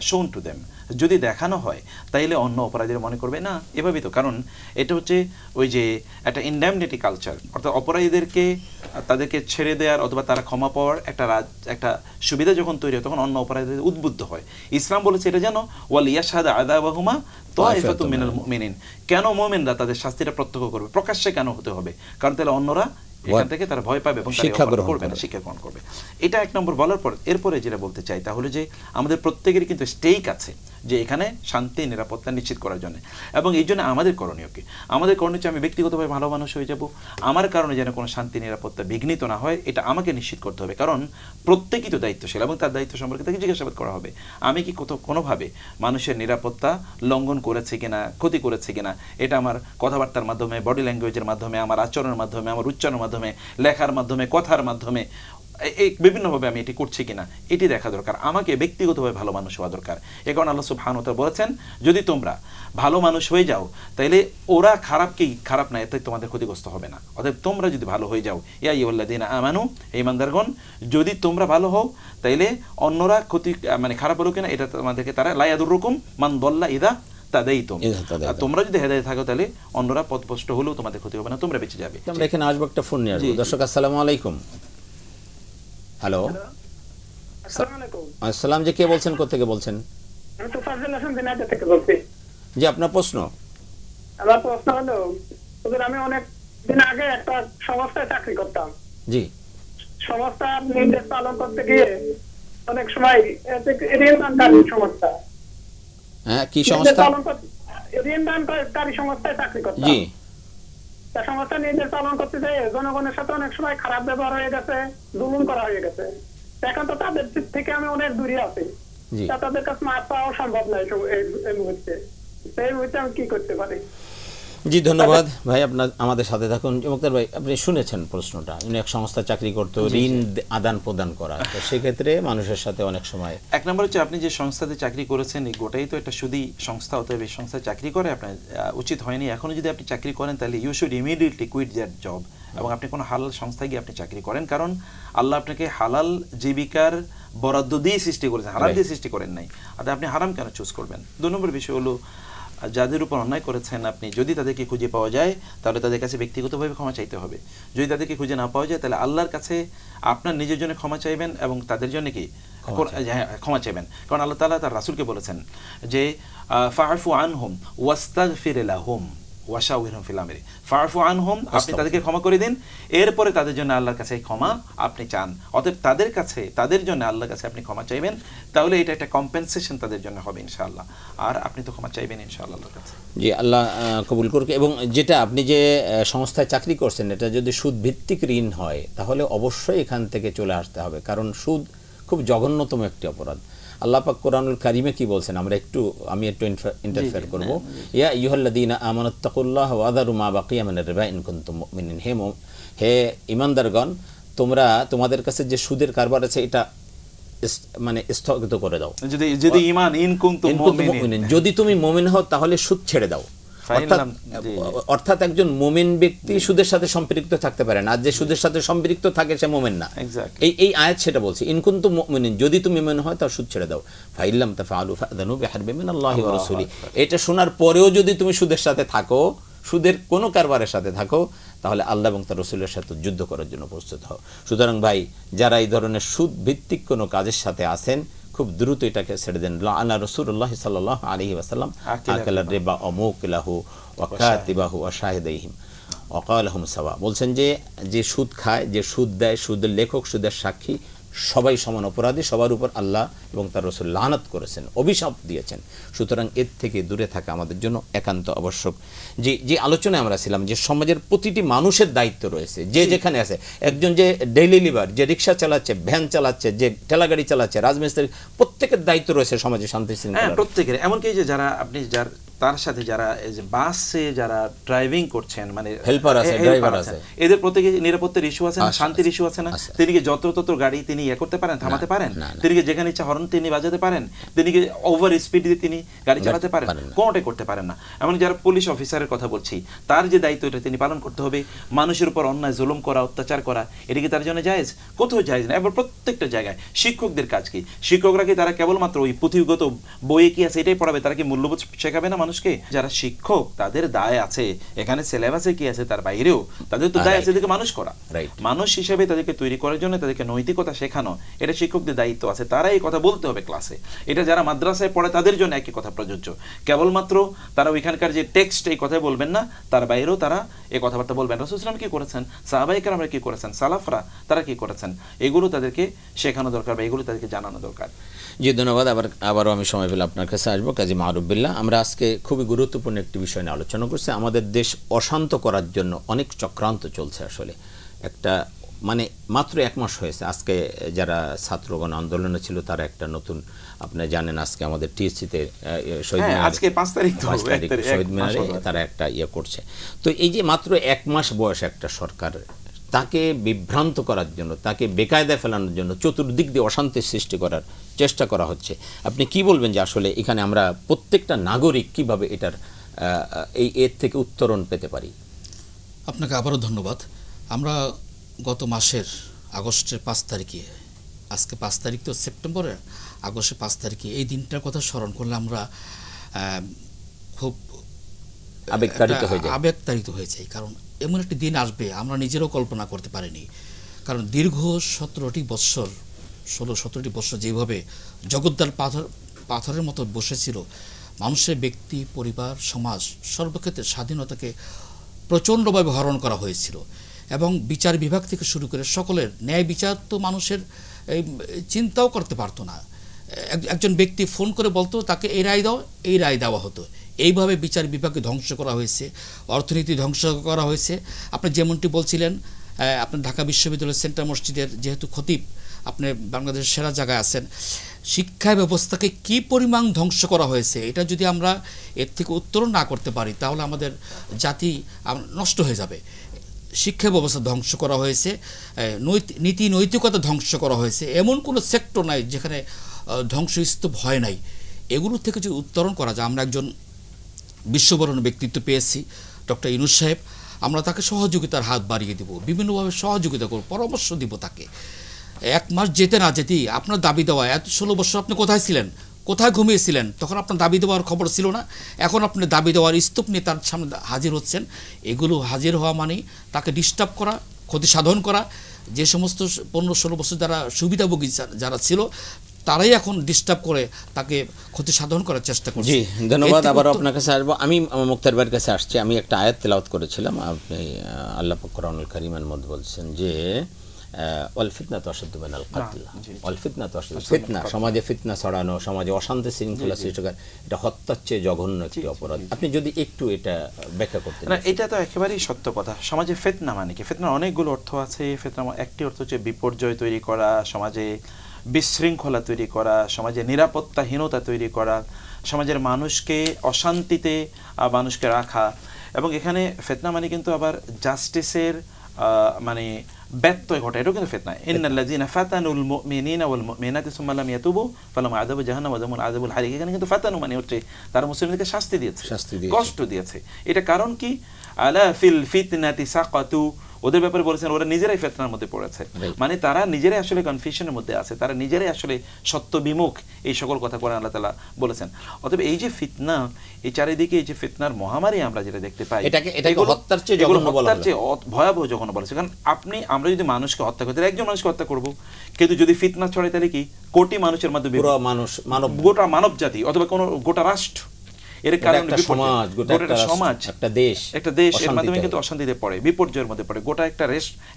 shown to them. যদি দেখানো হয় তাইলে অন্য অপরাধীরা মনে করবে না এভাবেই তো, কারণ এটা হচ্ছে ওই যে একটা ইনডেমনিটি কালচার, অর্থাৎ অপরাধীদেরকে তাদেরকে ছেড়ে দেওয়ার অথবা তারা ক্ষমা পাওয়ার একটা সুবিধা যখন তৈরি হয় তখন অন্য অপরাধীদের উদ্বুদ্ধ হয়। ইসলাম বলেছে এটা যেন ওয়াল ইয়াশহাদু আযাবাহুমা তাইফাতুম মিনাল মুমিনিন। কেন মুমিনরা তাদের শাস্তিটা প্রত্যক্ষ করবে? প্রকাশ্যে কেন হতে হবে? কারণ তাহলে অন্যরা এখান থেকে তারা ভয় পাবে এবং শিক্ষা গ্রহণ করবে। এটা এক নম্বর বলার পর এরপরে যেটা বলতে চাই তাহলে যে আমাদের প্রত্যেকেরই কিন্তু স্টেক আছে যে এখানে শান্তি নিরাপত্তা নিশ্চিত করার জন্য, এবং এই জন্য আমাদের করণীয় কি? আমাদের করণীয় হচ্ছে আমি ব্যক্তিগতভাবে ভালো মানুষ হয়ে যাব, আমার কারণে যেন কোনো শান্তি নিরাপত্তা বিঘ্নিত না হয় এটা আমাকে নিশ্চিত করতে হবে, কারণ প্রত্যেকেই তো দায়িত্বশীল এবং তার দায়িত্ব সম্পর্কে তাকে জিজ্ঞাসাবাদ করা হবে। আমি কি কোনোভাবে মানুষের নিরাপত্তা লঙ্ঘন করেছে কিনা, ক্ষতি করেছে কিনা, এটা আমার কথাবার্তার মাধ্যমে, বডি ল্যাঙ্গুয়েজের মাধ্যমে, আমার আচরণের মাধ্যমে, আমার উচ্চারণের মাধ্যমে, লেখার মাধ্যমে, কথার মাধ্যমে, এই বিভিন্নভাবে আমি এটি করছি কিনা এটি দেখা দরকার। আমাকে ব্যক্তিগতভাবে ভালো মানুষ হওয়া দরকার। এ কারণে আল্লাহ সুবহানাহু ওয়া তাআলা বলেছেন যদি তোমরা ভালো মানুষ হয়ে যাও তাইলে ওরা খারাপ না, এতে তোমাদের ক্ষতিগ্রস্ত হবে না। অতএব তোমরা যদি ভালো হয়ে যাও, ইয়া আইয়ুহাল্লাযীনা আমানু, হে ঈমানদারগণ, যদি তোমরা ভালো হও তাইলে অন্যরা খারাপ হলো কিনা এটা তোমাদেরকে তারা লা ইয়াদুররুকুম মান দাল্লা ইযা তাদাইতুম। তোমরা যদি হেদায়েত থাকো তাহলে অন্যরা পথভ্রষ্ট হলেও তোমাদের ক্ষতি হবে না, তোমরা বেঁচে যাবে। আমরা এখানে আসবো একটা ফোন নিয়ে আসবো। দর্শক আসসালামু আলাইকুম। হ্যালো, আসসালাম, যে কে বলছেন, কোথা থেকে বলছেন? আমি তো ফাজল হাসান দিনাজা থেকে বলছি। জি, আপনার প্রশ্ন? আমার প্রশ্ন হলো, আমি অনেক দিন আগে একটা সংস্থায় চাকরি করতাম। জি। সংস্থা নির্দেশ পালন করতে গিয়ে অনেক সময় ঋণদানকারী সংস্থা, হ্যাঁ, কি সংস্থা? ঋণদানকারী সংস্থায় চাকরি করতাম। জি। তা সংস্থা নিজেদের পালন করতে চাই, জনগণের সাথে অনেক সময় খারাপ ব্যবহার হয়ে গেছে, জুলুম করা হয়ে গেছে। এখন তো তাদের থেকে আমি অনেক দূরে আছি, জি তা তাদের কাছে মাপ পাওয়া সম্ভব নয় এই মুহূর্তে। এই মুহূর্তে আমি কি করতে পারি? জি ধন্যবাদ ভাই, আপনার আমাদের সাথে থাকুন। মুক্তার ভাই, আপনি শুনেছেন প্রশ্নটা, উনি এক সংস্থা চাকরি করতো, ঋণ আদান প্রদান করা, তো সেক্ষেত্রে মানুষের সাথে অনেক সময় এক নম্বর হচ্ছে আপনি যে সংস্থাতে চাকরি করেছেন এই গোটাই তো একটা সুদী সংস্থা, অতএব এই সংস্থায় চাকরি করে আপনার উচিত হয়নি। এখনো যদি আপনি চাকরি করেন তাহলে you should immediately quit that job, এবং আপনি কোনো হালাল সংস্থায় গিয়ে আপনি চাকরি করেন, কারণ আল্লাহ আপনাকে হালাল জীবিকার বরাদ্দ দিয়ে সৃষ্টি করেছেন, হারাম দিয়ে সৃষ্টি করেন নাই। আর আপনি হারাম কেন চুজ করবেন? 2 নম্বর বিষয় হলো যাদের উপর অন্যায় করেছেন আপনি, যদি তাদেরকে খুঁজে পাওয়া যায় তাহলে তাদের কাছে ব্যক্তিগতভাবে ক্ষমা চাইতে হবে। যদি তাদেরকে খুঁজে না পাওয়া যায় তাহলে আল্লাহর কাছে আপনার নিজের জন্য ক্ষমা চাইবেন এবং তাদের জন্য কি ক্ষমা চাইবেন, কারণ আল্লাহ তাআলা তার রাসূলকে বলেছেন যে ফাআফু আনহুম ওয়াস্তাগফির লাহুম ওয়াশাউরহুম ফিল আমরি। ফাআফু আনহুম, আপনি তাদেরকে ক্ষমা করে দিন, এরপরে তাদের জন্য আল্লাহর কাছে ক্ষমা আপনি চান। অতএব তাদের কাছে, তাদের জন্য আল্লাহর কাছে আপনি ক্ষমা চাইবেন, তাহলে এটা একটা কম্পেনসেশন তাদের জন্য হবে ইনশাআল্লাহ। আর আপনি তো ক্ষমা চাইবেন ইনশাআল্লাহ আল্লাহর কাছে। জি আল্লাহ কবুল করুক। এবং যেটা আপনি যে সংস্থায় চাকরি করছেন এটা যদি সুদ ভিত্তিক ঋণ হয় তাহলে অবশ্যই এখান থেকে চলে আসতে হবে, কারণ সুদ খুব জঘন্যতম একটি অপরাধ। আল্লাহ পাক কোরআনুল কারিমে কি বলছেন, আমি একটু ইন্টারফেয়ার করব। ইয়া আইয়ুহাল্লাযীনা আমানুত্তাকুল্লাহ ওয়া যারু মা বাকিয়া মিনার রিবা ইন কুনতুম মুমিনিন। হে ঈমানদারগণ, তোমরা তোমাদের কাছে যে সুদের কারবার আছে এটা মানে স্থগিত করে দাও। যদি ঈমান ইন কুনতুম মুমিনিন, যদি তুমি মুমিন হও তাহলে সুদ ছেড়ে দাও। অর্থাৎ একজন মুমিন ব্যক্তি সুদের সাথে সম্পৃক্ত থাকতে পারে না, আর যে সুদের সাথে সম্পৃক্ত থাকে সে মুমিন না। এই আয়াত সেটা বলছে, ইন কুনতুম মুমিনিন, যদি তুমি মুমিন হয় তাহলে সুদ ছেড়ে দাও। ফাইল্লাম তাফআলু ফাআযানু বিহারবিন মিনাল্লাহি ওয়া রাসূলিহি। এটা শোনার পরেও যদি তুমি সুদের সাথে থাকো, সুদের কোনো কারবারের সাথে থাকো, তাহলে আল্লাহ এবং তার রাসূলের সাথে যুদ্ধ করার জন্য প্রস্তুত হও। সুতরাং ভাই, যারা এই ধরনের সুদ ভিত্তিক কোনো কাজের সাথে আছেন খুব দ্রুত এটাকে ছেড়ে দেন। লাআনা রাসূলুল্লাহ সাল্লাল্লাহু আলাইহি ওয়াসাল্লাম আকালা রিবা ওয়া মুকিলাহু ওয়া কাতিবাহু ওয়া শাহিদাইহিম ওয়া ক্বালাহুম সাওয়া। বলছেন যে সুদ খায়, যে সুদ দেয়, সুদের লেখক, সুদের সাক্ষী, সবাই সমান অপরাধী, সবার উপর আল্লাহ এবং তার রাসূল লানত করেছেন, অভিশাপ দিয়েছেন। সুতরাং এর থেকে দূরে থাকা আমাদের জন্য একান্ত আবশ্যক। যে আলোচনায় আমরা ছিলাম যে সমাজের প্রতিটি মানুষের দায়িত্ব রয়েছে, যে যেখানে আছে, একজন যে ডেইলি লিভার, যে রিক্সা চালাচ্ছে, ভ্যান চালাচ্ছে, যে ঠেলাগাড়ি চালাচ্ছে, রাজমিস্ত্রি, প্রত্যেকের দায়িত্ব রয়েছে সমাজে শান্তি শৃঙ্খলা। প্রত্যেকের, এমনকি যে যারা আপনি তার সাথে যারা এই যে বাসে যারা ড্রাইভিং করছেন, মানে হেল্পার আছে, ড্রাইভার আছে, এদের প্রত্যেকে নিরাপত্তার ইস্যু আছে না, শান্তির ইস্যু আছে না। তিনি কি যত্র গাড়ি তিনি করতে পারেন, থামাতে পারেন? তিনি কি যেখানে ইচ্ছা হর্ন তিনি বাজাতে পারেন? তিনি কি ওভার স্পিড দিয়ে তিনি গাড়ি চালাতে পারেন? কোনটাই করতে পারেন না। এমন যারা পুলিশ অফিসারের কথা বলছি, তার যে দায়িত্ব এটা তিনি পালন করতে হবে। মানুষের উপর অন্যায় জুলুম করা, অত্যাচার করা, এটা কি তার জন্য জায়েজ? কোথাও জায়েজ না। এবার প্রত্যেকটা জায়গায় শিক্ষকদের কাজ কি? শিক্ষকরা কি তারা কেবলমাত্র ওই পুঁথিগত বইয়ে কি আছে এটাই পড়াবে? তারা কি মূল্যবোধ শেখাবে না মানুষকে? যারা শিক্ষক তাদের দায় আছে, এখানে সিলেবাসে কি আছে তার বাইরেও তাদের তো দায় আছে এদিকে মানুষ করা, মানুষ হিসেবে তাদেরকে তৈরি করার জন্য তাদেরকে নৈতিকতা শেখানো, এটা শিক্ষকদের দায়িত্ব আছে। তারা এই কথা বলতে হবে ক্লাসে। এটা যারা মাদ্রাসায় পড়ে তাদের জন্য একই কথা প্রযোজ্য। কেবলমাত্র তারা ওইখানকার যে টেক্সট এই কথাই বলবেন না, তার বাইরেও তারা এই কথাবার্তা বলবেন। রাসূল সাল্লাল্লাহু আলাইহি ওয়াসাল্লাম কি করেছেন, সাহাবায়ে কেরামরা কি করেছেন, সালাফরা তারা কি করেছেন, এগুলো তাদেরকে শেখানো দরকার বা এগুলো তাদেরকে জানানো দরকার। জি ধন্যবাদ। আবারও আমি সময় পেলে আপনার কাছে আসবো। কাজী মারুফ বিল্লাহ, আমরা আজকে খুবই গুরুত্বপূর্ণ একটি বিষয় নিয়ে আলোচনা করছি। আমাদের দেশ অশান্ত করার জন্য অনেক চক্রান্ত চলছে। আসলে একটা মানে মাত্র 1 মাস হয়েছে, আজকে যারা ছাত্রগণ আন্দোলনে ছিল তারা একটা নতুন, আপনি জানেন আজকে আমাদের টিএসসিতে শহীদ মিনারে তারা একটা করছে। তো এই যে মাত্র 1 মাস বয়স একটা সরকার, তাকে বিভ্রান্ত করার জন্য, তাকে বেকায়দায় ফেলানোর জন্য চতুর্দিক দিয়ে অশান্তির সৃষ্টি করার চেষ্টা করা হচ্ছে। আপনি কি বলবেন যে আসলে এখানে আমরা প্রত্যেকটা নাগরিক কিভাবে এটার এর থেকে উত্তরণ পেতে পারি? আপনাকে আবারও ধন্যবাদ। আমরা গত মাসের আগস্টের 5 তারিখে, আজকে 5 তারিখ তো সেপ্টেম্বরের, আগস্টের 5 তারিখে এই দিনটার কথা স্মরণ করলে আমরা খুব আবেগতাড়িত হয়ে যাই। কারণ এমন একটি দিন আসবে আমরা নিজেরাও কল্পনা করতে পারিনি। কারণ দীর্ঘ 17টি বৎসর, 16-17টি বৎসর যেভাবে জগদ্দল পাথরের মতো বসেছিল, মানুষের ব্যক্তি, পরিবার, সমাজ সর্বক্ষেত্রে স্বাধীনতাকে প্রচণ্ডভাবে হরণ করা হয়েছিল। এবং বিচার বিভাগ থেকে শুরু করে সকলের ন্যায় বিচার তো মানুষের চিন্তাও করতে পারতো না। একজন ব্যক্তি ফোন করে বলতো তাকে এই রায় দাও, এই রায় দেওয়া হতো। এইভাবে বিচার বিভাগকে ধ্বংস করা হয়েছে, অর্থনীতি ধ্বংস করা হয়েছে। আপনি যেমনটি বলছিলেন, আপনার ঢাকা বিশ্ববিদ্যালয়ের সেন্ট্রাল মসজিদের যেহেতু খতিব, আপনি বাংলাদেশের সেরা জায়গায় আছেন, শিক্ষা ব্যবস্থাকে কী পরিমাণ ধ্বংস করা হয়েছে, এটা যদি আমরা এর থেকে উত্তরণ না করতে পারি তাহলে আমাদের জাতি নষ্ট হয়ে যাবে। শিক্ষা ব্যবস্থা ধ্বংস করা হয়েছে, নীতি নৈতিকতা ধ্বংস করা হয়েছে, এমন কোনো সেক্টর নাই যেখানে ধ্বংসস্তূপ হয় নাই। এগুলো থেকে যদি উত্তরণ করা যায়, আমরা একজন বিশ্ববরণ্য ব্যক্তিত্ব পেয়েছি ডক্টর ইউনূস সাহেব, আমরা তাকে সহযোগিতার হাত বাড়িয়ে দেব, বিভিন্নভাবে সহযোগিতা করব, পরামর্শ দিব তাকে। 1 মাস যেতে না যেতেই আপনার দাবি দেওয়া, এত 16 বছর আপনি কোথায় ছিলেন, কোথায় ঘুমিয়েছিলেন, তখন আপনার দাবি দেওয়ার খবর ছিল না, এখন আপনি দাবি দেওয়ার স্তূপ নিয়ে তার সামনে হাজির হচ্ছেন। এগুলো হাজির হওয়া মানেই তাকে ডিস্টার্ব করা, ক্ষতি সাধন করা। যে সমস্ত 15-16 বছর যারা সুবিধাভোগী যারা ছিল, তারাই এখন ডিস্টার্ব করে তাকে ক্ষতি সাধন করার চেষ্টা করছে। জি, ধন্যবাদ। আবার আপনার কাছে আসবো। আমি মুক্তার ভাইয়ের কাছে আসছি। আমি একটা আয়াত তেলাওয়াত করেছিলাম, আপনি আল্লাহ পাক কোরআনুল কারীমের মধ্যে বলছেন যে ওয়াল ফিতনাতু আশাদ্দু মিনাল কতল। ওয়াল ফিতনাতু আশাদ্দু, ফিতনা, সমাজে ফিতনা ছড়ানো, সমাজে অশান্তি শৃঙ্খলা সৃষ্টি করা, এটা হত্যার চেয়ে জঘন্য একটি অপরাধ। আপনি যদি একটু এটা ব্যাখ্যা করতেন। না, এটা তো একেবারেই সত্য কথা। সমাজে ফিতনা মানে কি? ফিতনার অনেকগুলো অর্থ আছে। ফিতনা একটি অর্থ হচ্ছে বিপর্যয় তৈরি করা, সমাজে বিশৃঙ্খলা তৈরি করা, সমাজে নিরাপত্তাহীনতা তৈরি করা, সমাজের মানুষকে অশান্তিতে মানুষকে রাখা। এবং এখানে ফিতনা মানে কিন্তু আবার জাস্টিসের মানে ব্যত্যয় ঘটে, এটাও কিন্তু ফিতনা। ইন্নাল্লাযীনা ফাতানুল মুমিনিনা ওয়াল মুমিনাতি সুম্মা লাম ইয়াতুবু ফালাহুম আযাবু জাহান্নাম ওয়া লাহুমুল আযাবুল হারিক। এখানে কিন্তু ফাতানু মানে হচ্ছে তারা মুসলিমদেরকে শাস্তি দিয়েছে, কষ্ট দিয়েছে। এটা কারণ কি? আলা ফিল ফিতনাতি সাকাতু, ওদের ব্যাপারে বলেছেন ওরা নিজেরাই ফিতনার মধ্যে পড়েছে। মানে তারা নিজেরাই আসলে কনফিউশনের মধ্যে আছে, তারা নিজেরাই আসলে সত্য বিমুখ, এই সকল কথা কোরআন আল্লাহ তাআলা বলেছেন। অতএব এই যে ফিতনা, এই চারিদিকে এই যে ফিতনার মহামারী আমরা যেটা দেখতে পাই, এটাকে হত্যার চেয়ে জঘন্য বলা হয়, ভয়াবহ জঘন্য বলা হয়। কারণ আমরা যদি মানুষকে হত্যা করি, তাহলে একজন মানুষকে হত্যা করব, কিন্তু যদি ফিতনা ছড়ায় তাহলে কি কোটি মানুষের মধ্যে গোটা মানব জাতি অথবা কোনো গোটা রাষ্ট্র, এর কারণে গোটা সমাজ, একটা দেশ এর মাধ্যমে কিন্তু অশান্তিতে পড়ে, বিপর্যয়ের মধ্যে পড়ে। গোটা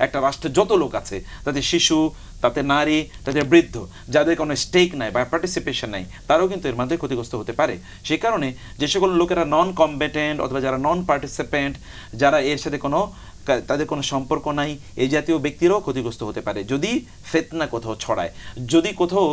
একটা রাষ্ট্রের যত লোক আছে, তাদের শিশু, তাদের নারী, তাদের বৃদ্ধ, যাদের কোনো স্টেক নাই বা পার্টিসিপেশন নাই, তারাও কিন্তু এর মধ্যে ক্ষতিগ্রস্ত হতে পারে। সেই কারণে যে সকল লোকেরা নন কম্বেটেন্ট অথবা যারা নন পার্টিসিপেন্ট, যারা এর সাথে তাদের কোনো সম্পর্ক নাই, এই জাতীয় ব্যক্তিরাও ক্ষতিগ্রস্ত হতে পারে যদি ফিতনা কোথাও ছড়ায়। যদি কোথাও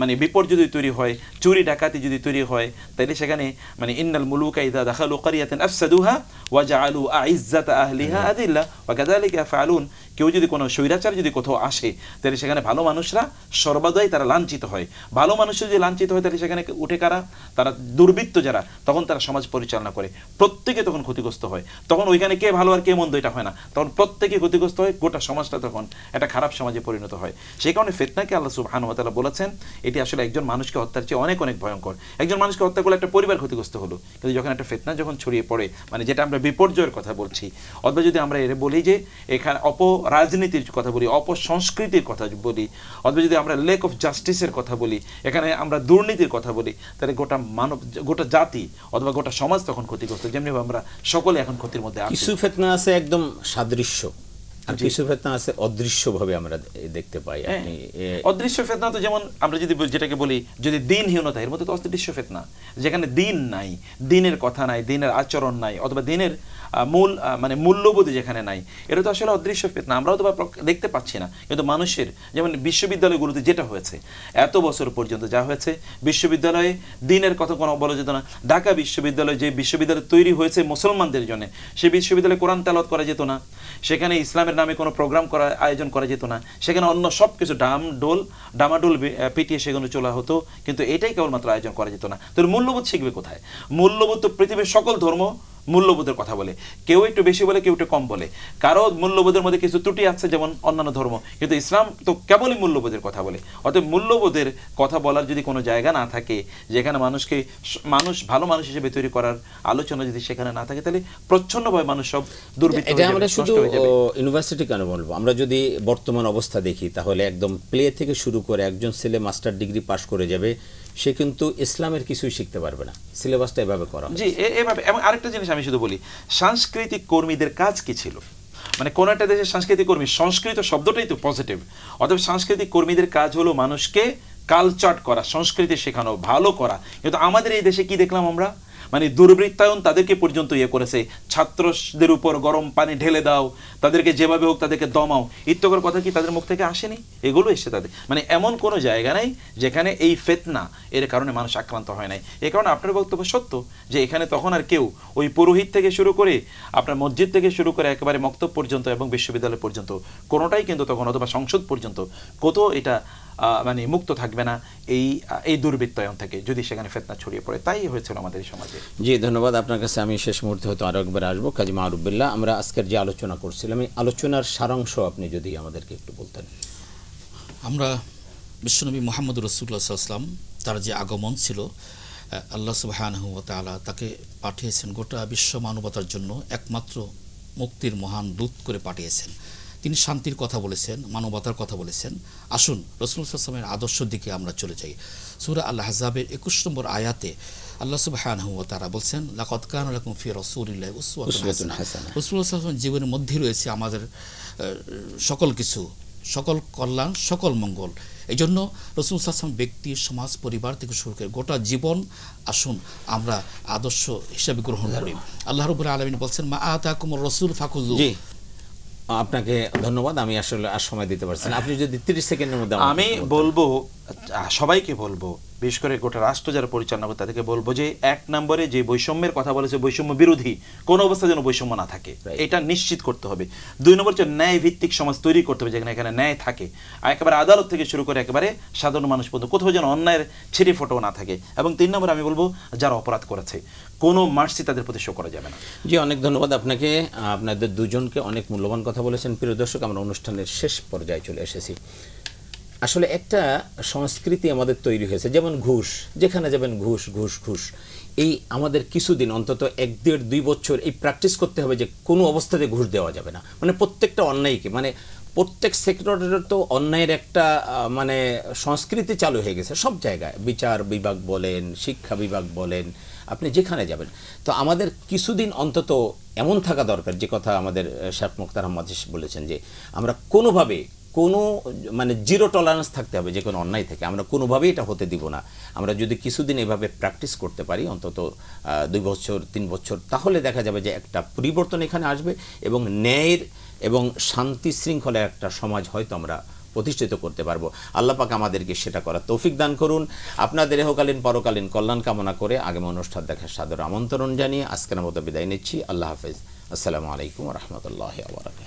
মানে বিপর্যয় যদি তৈরি হয়, চুরি ডাকাতি যদি তৈরি হয়, তাহলে সেখানে মানে ইন্নাল মুলুকা ইযা দাখালু ক্বরিয়াতান আফসাদুহা ওয়া জাআলু আইজ্জাতা আহলিহা আদিল্লা ওয়া কাযালিকা ইয়াফআলুন। কেউ যদি কোনো স্বৈরাচার যদি কোথাও আসে, তাহলে সেখানে ভালো মানুষরা সর্বদাই তারা লাঞ্ছিত হয়। ভালো মানুষ যদি লাঞ্ছিত হয়, তাহলে সেখানে উঠে কারা? তারা দুর্বৃত্ত যারা, তখন তারা সমাজ পরিচালনা করে, প্রত্যেকে তখন ক্ষতিগ্রস্ত হয়। তখন ওইখানে কে ভালো আর কে মন্দ এটা হয় না, তখন প্রত্যেকে ক্ষতিগ্রস্ত হয়, গোটা সমাজটা তখন একটা খারাপ সমাজে পরিণত হয়। সেই কারণে ফিতনাকে আল্লাহ সুবহানাহু ওয়া তাআলা বলেছেন এটি আসলে একজন মানুষকে হত্যার চেয়ে অনেক অনেক ভয়ঙ্কর। একজন মানুষকে হত্যা করলে একটা পরিবার ক্ষতিগ্রস্ত হলো, কিন্তু যখন একটা ফিতনা যখন ছড়িয়ে পড়ে, মানে যেটা আমরা বিপর্যয়ের কথা বলছি, অথবা যদি আমরা এর বলি যে এখানে রাজনীতির কথা বলি, অপসংস্কৃতির কথা বলি, অথবা যদি আমরা লেক অফ জাস্টিসের কথা বলি, এখানে আমরা দুর্নীতির কথা বলি, তাহলে গোটা জাতি অথবা গোটা সমাজ তখন ক্ষতিগ্রস্ত। যেমনি আমরা সকলে এখন ক্ষতির মধ্যে আছি। কিছু ফিতনা আছে একদম সাদৃশ্য, আর কিছু ফিতনা আছে অদৃশ্যভাবে আমরা দেখতে পাই। অদৃশ্য ফিতনা তো যেমন আমরা যদি যেটাকে বলি যদি দিনহীনতা, এর মধ্যে তো অদৃশ্য ফিতনা, যেখানে দিন নাই, দিনের কথা নাই, দিনের আচরণ নাই, অথবা দিনের মানে মূল্যবোধ যেখানে নাই, এটা তো আসলে অদৃশ্য ফিতনা। আমরাও তো দেখতে পাচ্ছি না, কিন্তু মানুষের যেমন বিশ্ববিদ্যালয়গুলোতে যেটা হয়েছে এত বছর পর্যন্ত যা হয়েছে, বিশ্ববিদ্যালয়ে দিনের কথা কোনো বলা যেত না। ঢাকা বিশ্ববিদ্যালয়, যে বিশ্ববিদ্যালয় তৈরি হয়েছে মুসলমানদের জন্য, সেই বিশ্ববিদ্যালয়ে কোরআন তেলাওয়াত করা যেত না, সেখানে ইসলামের নামে কোনো প্রোগ্রাম আয়োজন করা যেত না, সেখানে অন্য সব কিছু ডামাডোল পিটিয়ে সেগুলো চলা হতো, কিন্তু এটাই কেবলমাত্র আয়োজন করা যেত না। তোর মূল্যবোধ শিখবে কোথায়? মূল্যবোধ তো পৃথিবীর সকল ধর্ম মূল্যবোধের কথা বলে, কেউ একটু বেশি বলে, কেউ একটু কম বলে, কারো মূল্যবোধের মধ্যে কিছু ত্রুটি আছে যেমন অন্যান্য ধর্ম, কিন্তু ইসলাম তো কেবলই মূল্যবোধের কথা বলে। অতএব মূল্যবোধের কথা বলার যদি কোনো জায়গা না থাকে, যেখানে ভালো মানুষ হিসেবে তৈরি করার আলোচনা যদি সেখানে না থাকে, তাহলে প্রচ্ছন্নভাবে মানুষ সব দুর্বৃত্ত হয়ে যাবে। আমরা শুধু ইউনিভার্সিটি কেন বলবো, আমরা যদি বর্তমান অবস্থা দেখি, তাহলে একদম প্লে থেকে শুরু করে একজন ছেলে মাস্টার ডিগ্রি পাশ করে যাবে, সে কিন্তু ইসলামের কিছুই শিখতে পারবে না, সিলেবাসটা এভাবে করা। জি, এভাবে। এবং আরেকটা জিনিস আমি শুধু বলি, সাংস্কৃতিক কর্মীদের কাজ কি ছিল? মানে কোন একটা দেশের সাংস্কৃতিক কর্মী, সংস্কৃত শব্দটাই তো পজিটিভ, অতএব সাংস্কৃতিক কর্মীদের কাজ হলো মানুষকে কালচার করা, সংস্কৃতি শেখানো, ভালো করা। কিন্তু আমাদের এই দেশে কি দেখলাম আমরা? মানে দুর্বৃত্তায়ন তাদেরকে পর্যন্ত ইয়ে করেছে, ছাত্রদের উপর গরম পানি ঢেলে দাও, তাদেরকে যেভাবে হোক তাদেরকে দমাও, ইত্যাদির কথা কি তাদের মুখ থেকে আসেনি? এগুলো এসে তাদের মানে এমন কোনো জায়গা নাই যেখানে এই ফিতনা এর কারণে মানুষ আক্রান্ত হয় নাই। এই কারণে আপনার বক্তব্য সত্য যে এখানে তখন আর কেউ ওই পুরোহিত থেকে শুরু করে আপনার মসজিদ থেকে শুরু করে একেবারে মক্তব পর্যন্ত এবং বিশ্ববিদ্যালয় পর্যন্ত কোনোটাই কিন্তু তখন অথবা সংসদ পর্যন্ত কোথাও এটা মানে মুক্ত থাকবে না এই দুর্বৃত্তায়ন থেকে, যদি সেখানে ফিতনা ছড়িয়ে পড়ে। তাই হয়েছিল আমাদের এই সমাজে। জি ধন্যবাদ আপনার কাছে। আমি শেষ মুহূর্তে হয়তো আরও একবার আসবো। কাজী মারুফ বিল্লাহ, আমরা আজকের যে আলোচনা করছিলাম এই আলোচনার সারাংশ আপনি যদি আমাদেরকে একটু বলতেন। আমরা বিশ্বনবী মুহাম্মদ রাসূলুল্লাহ সাল্লাল্লাহু আলাইহি ওয়াসাল্লাম তার যে আগমন ছিল, আল্লাহ সুবহানাহু ওয়া তাআলা তাকে পাঠিয়েছেন গোটা বিশ্ব মানবতার জন্য একমাত্র মুক্তির মহান দূত করে পাঠিয়েছেন। তিনি শান্তির কথা বলেছেন, মানবতার কথা বলেছেন। আসুন রাসূলুল্লাহ সাল্লাল্লাহু আলাইহি ওয়াসাল্লামের আদর্শের দিকে আমরা চলে যাই। সূরা আল আহজাবের 21 নম্বর আয়াতে আল্লাহ সুবহানাহু ওয়া তাআলা বলছেন, লাকাদ কানা লাকুম ফি রাসূলিল্লাহি উসওয়াতুন হাসানাহ। রাসূলুল্লাহ সাল্লাল্লাহু আলাইহি ওয়াসাল্লামের জীবনের মধ্যে রয়েছে আমাদের সকল কিছু, সকল কল্যাণ, সকল মঙ্গল। এই জন্য রাসূলুল্লাহ সাল্লাল্লাহু আলাইহি ওয়াসাল্লাম ব্যক্তি, সমাজ, পরিবার থেকে শুরু করে গোটা জীবন আসুন আমরা আদর্শ হিসাবে গ্রহণ করি। আল্লাহ রাব্বুল আলামিন বলছেন, মা আতাকুমুর রাসূল ফাখুযু। জি আপনাকে ধন্যবাদ। আমি আসলে আর সময় দিতে পারছি না, আপনি যদি 30 সেকেন্ডের মধ্যে। আমি বলবো সবাইকে বলবো, বিশেষ করে গোটা রাষ্ট্র যারা পরিচালনা করে তাদেরকে বলবো যে 1 নম্বরে যে বৈষম্যের কথা বলেছে, বৈষম্য বিরোধী কোন অবস্থা যেন বৈষম্য না থাকে, এটা নিশ্চিত করতে হবে। 2 নম্বর হচ্ছে ন্যায় ভিত্তিক সমাজ তৈরি করতে হবে যেখানে এখানে ন্যায় থাকে, একেবারে আদালত থেকে শুরু করে একেবারে সাধারণ মানুষ পর্যন্ত কোথাও যেন অন্যায়ের ছিটে ফোটাও না থাকে। এবং 3 নম্বর আমি বলবো যারা অপরাধ করেছে কোনো মার্সি তাদের প্রতি শো করা যাবে না। জি অনেক ধন্যবাদ আপনাকে, আপনাদের দুজনকে অনেক মূল্যবান কথা বলেছেন। প্রিয় দর্শক, আমরা অনুষ্ঠানের শেষ পর্যায়ে চলে এসেছি। আসলে একটা সংস্কৃতি আমাদের তৈরি হয়েছে, যেমন ঘুষ, যেখানে যাবেন ঘুষ ঘুষ ঘুষ। এই আমাদের কিছুদিন অন্তত 1-1.5-2 বছর এই প্র্যাকটিস করতে হবে যে কোনো অবস্থাতে ঘুষ দেওয়া যাবে না। মানে প্রত্যেকটা অন্যায়কে, মানে প্রত্যেক সেক্টরের তো অন্যায়ের একটা মানে সংস্কৃতি চালু হয়ে গেছে সব জায়গায়, বিচার বিভাগ বলেন, শিক্ষা বিভাগ বলেন, আপনি যেখানে যাবেন। তো আমাদের কিছুদিন অন্তত এমন থাকা দরকার, যে কথা আমাদের শেখ মুখতার আহমদ বলেছেন, যে আমরা কোনোভাবে কোনো মানে জিরো টলারেন্স থাকতে হবে যে কোনো অন্যায় থেকে, আমরা কোনোভাবেই এটা হতে দিব না। আমরা যদি কিছুদিন এভাবে প্র্যাকটিস করতে পারি অন্তত 2 বছর 3 বছর, তাহলে দেখা যাবে যে একটা পরিবর্তন এখানে আসবে এবং ন্যায়ের এবং শান্তি শৃঙ্খলার একটা সমাজ হয়তো আমরা প্রতিষ্ঠিত করতে পারবো। আল্লাহ পাক আমাদেরকে সেটা করার তৌফিক দান করুন। আপনাদের ইহকালীন পরকালীন কল্যাণ কামনা করে আগামী অনুষ্ঠান দেখার সাদর আমন্ত্রণ জানিয়ে আজকের মতো বিদায় নিচ্ছি। আল্লাহ হাফেজ। আসসালামু আলাইকুম ওয়া রাহমাতুল্লাহি ওয়া বারাকাতুহু।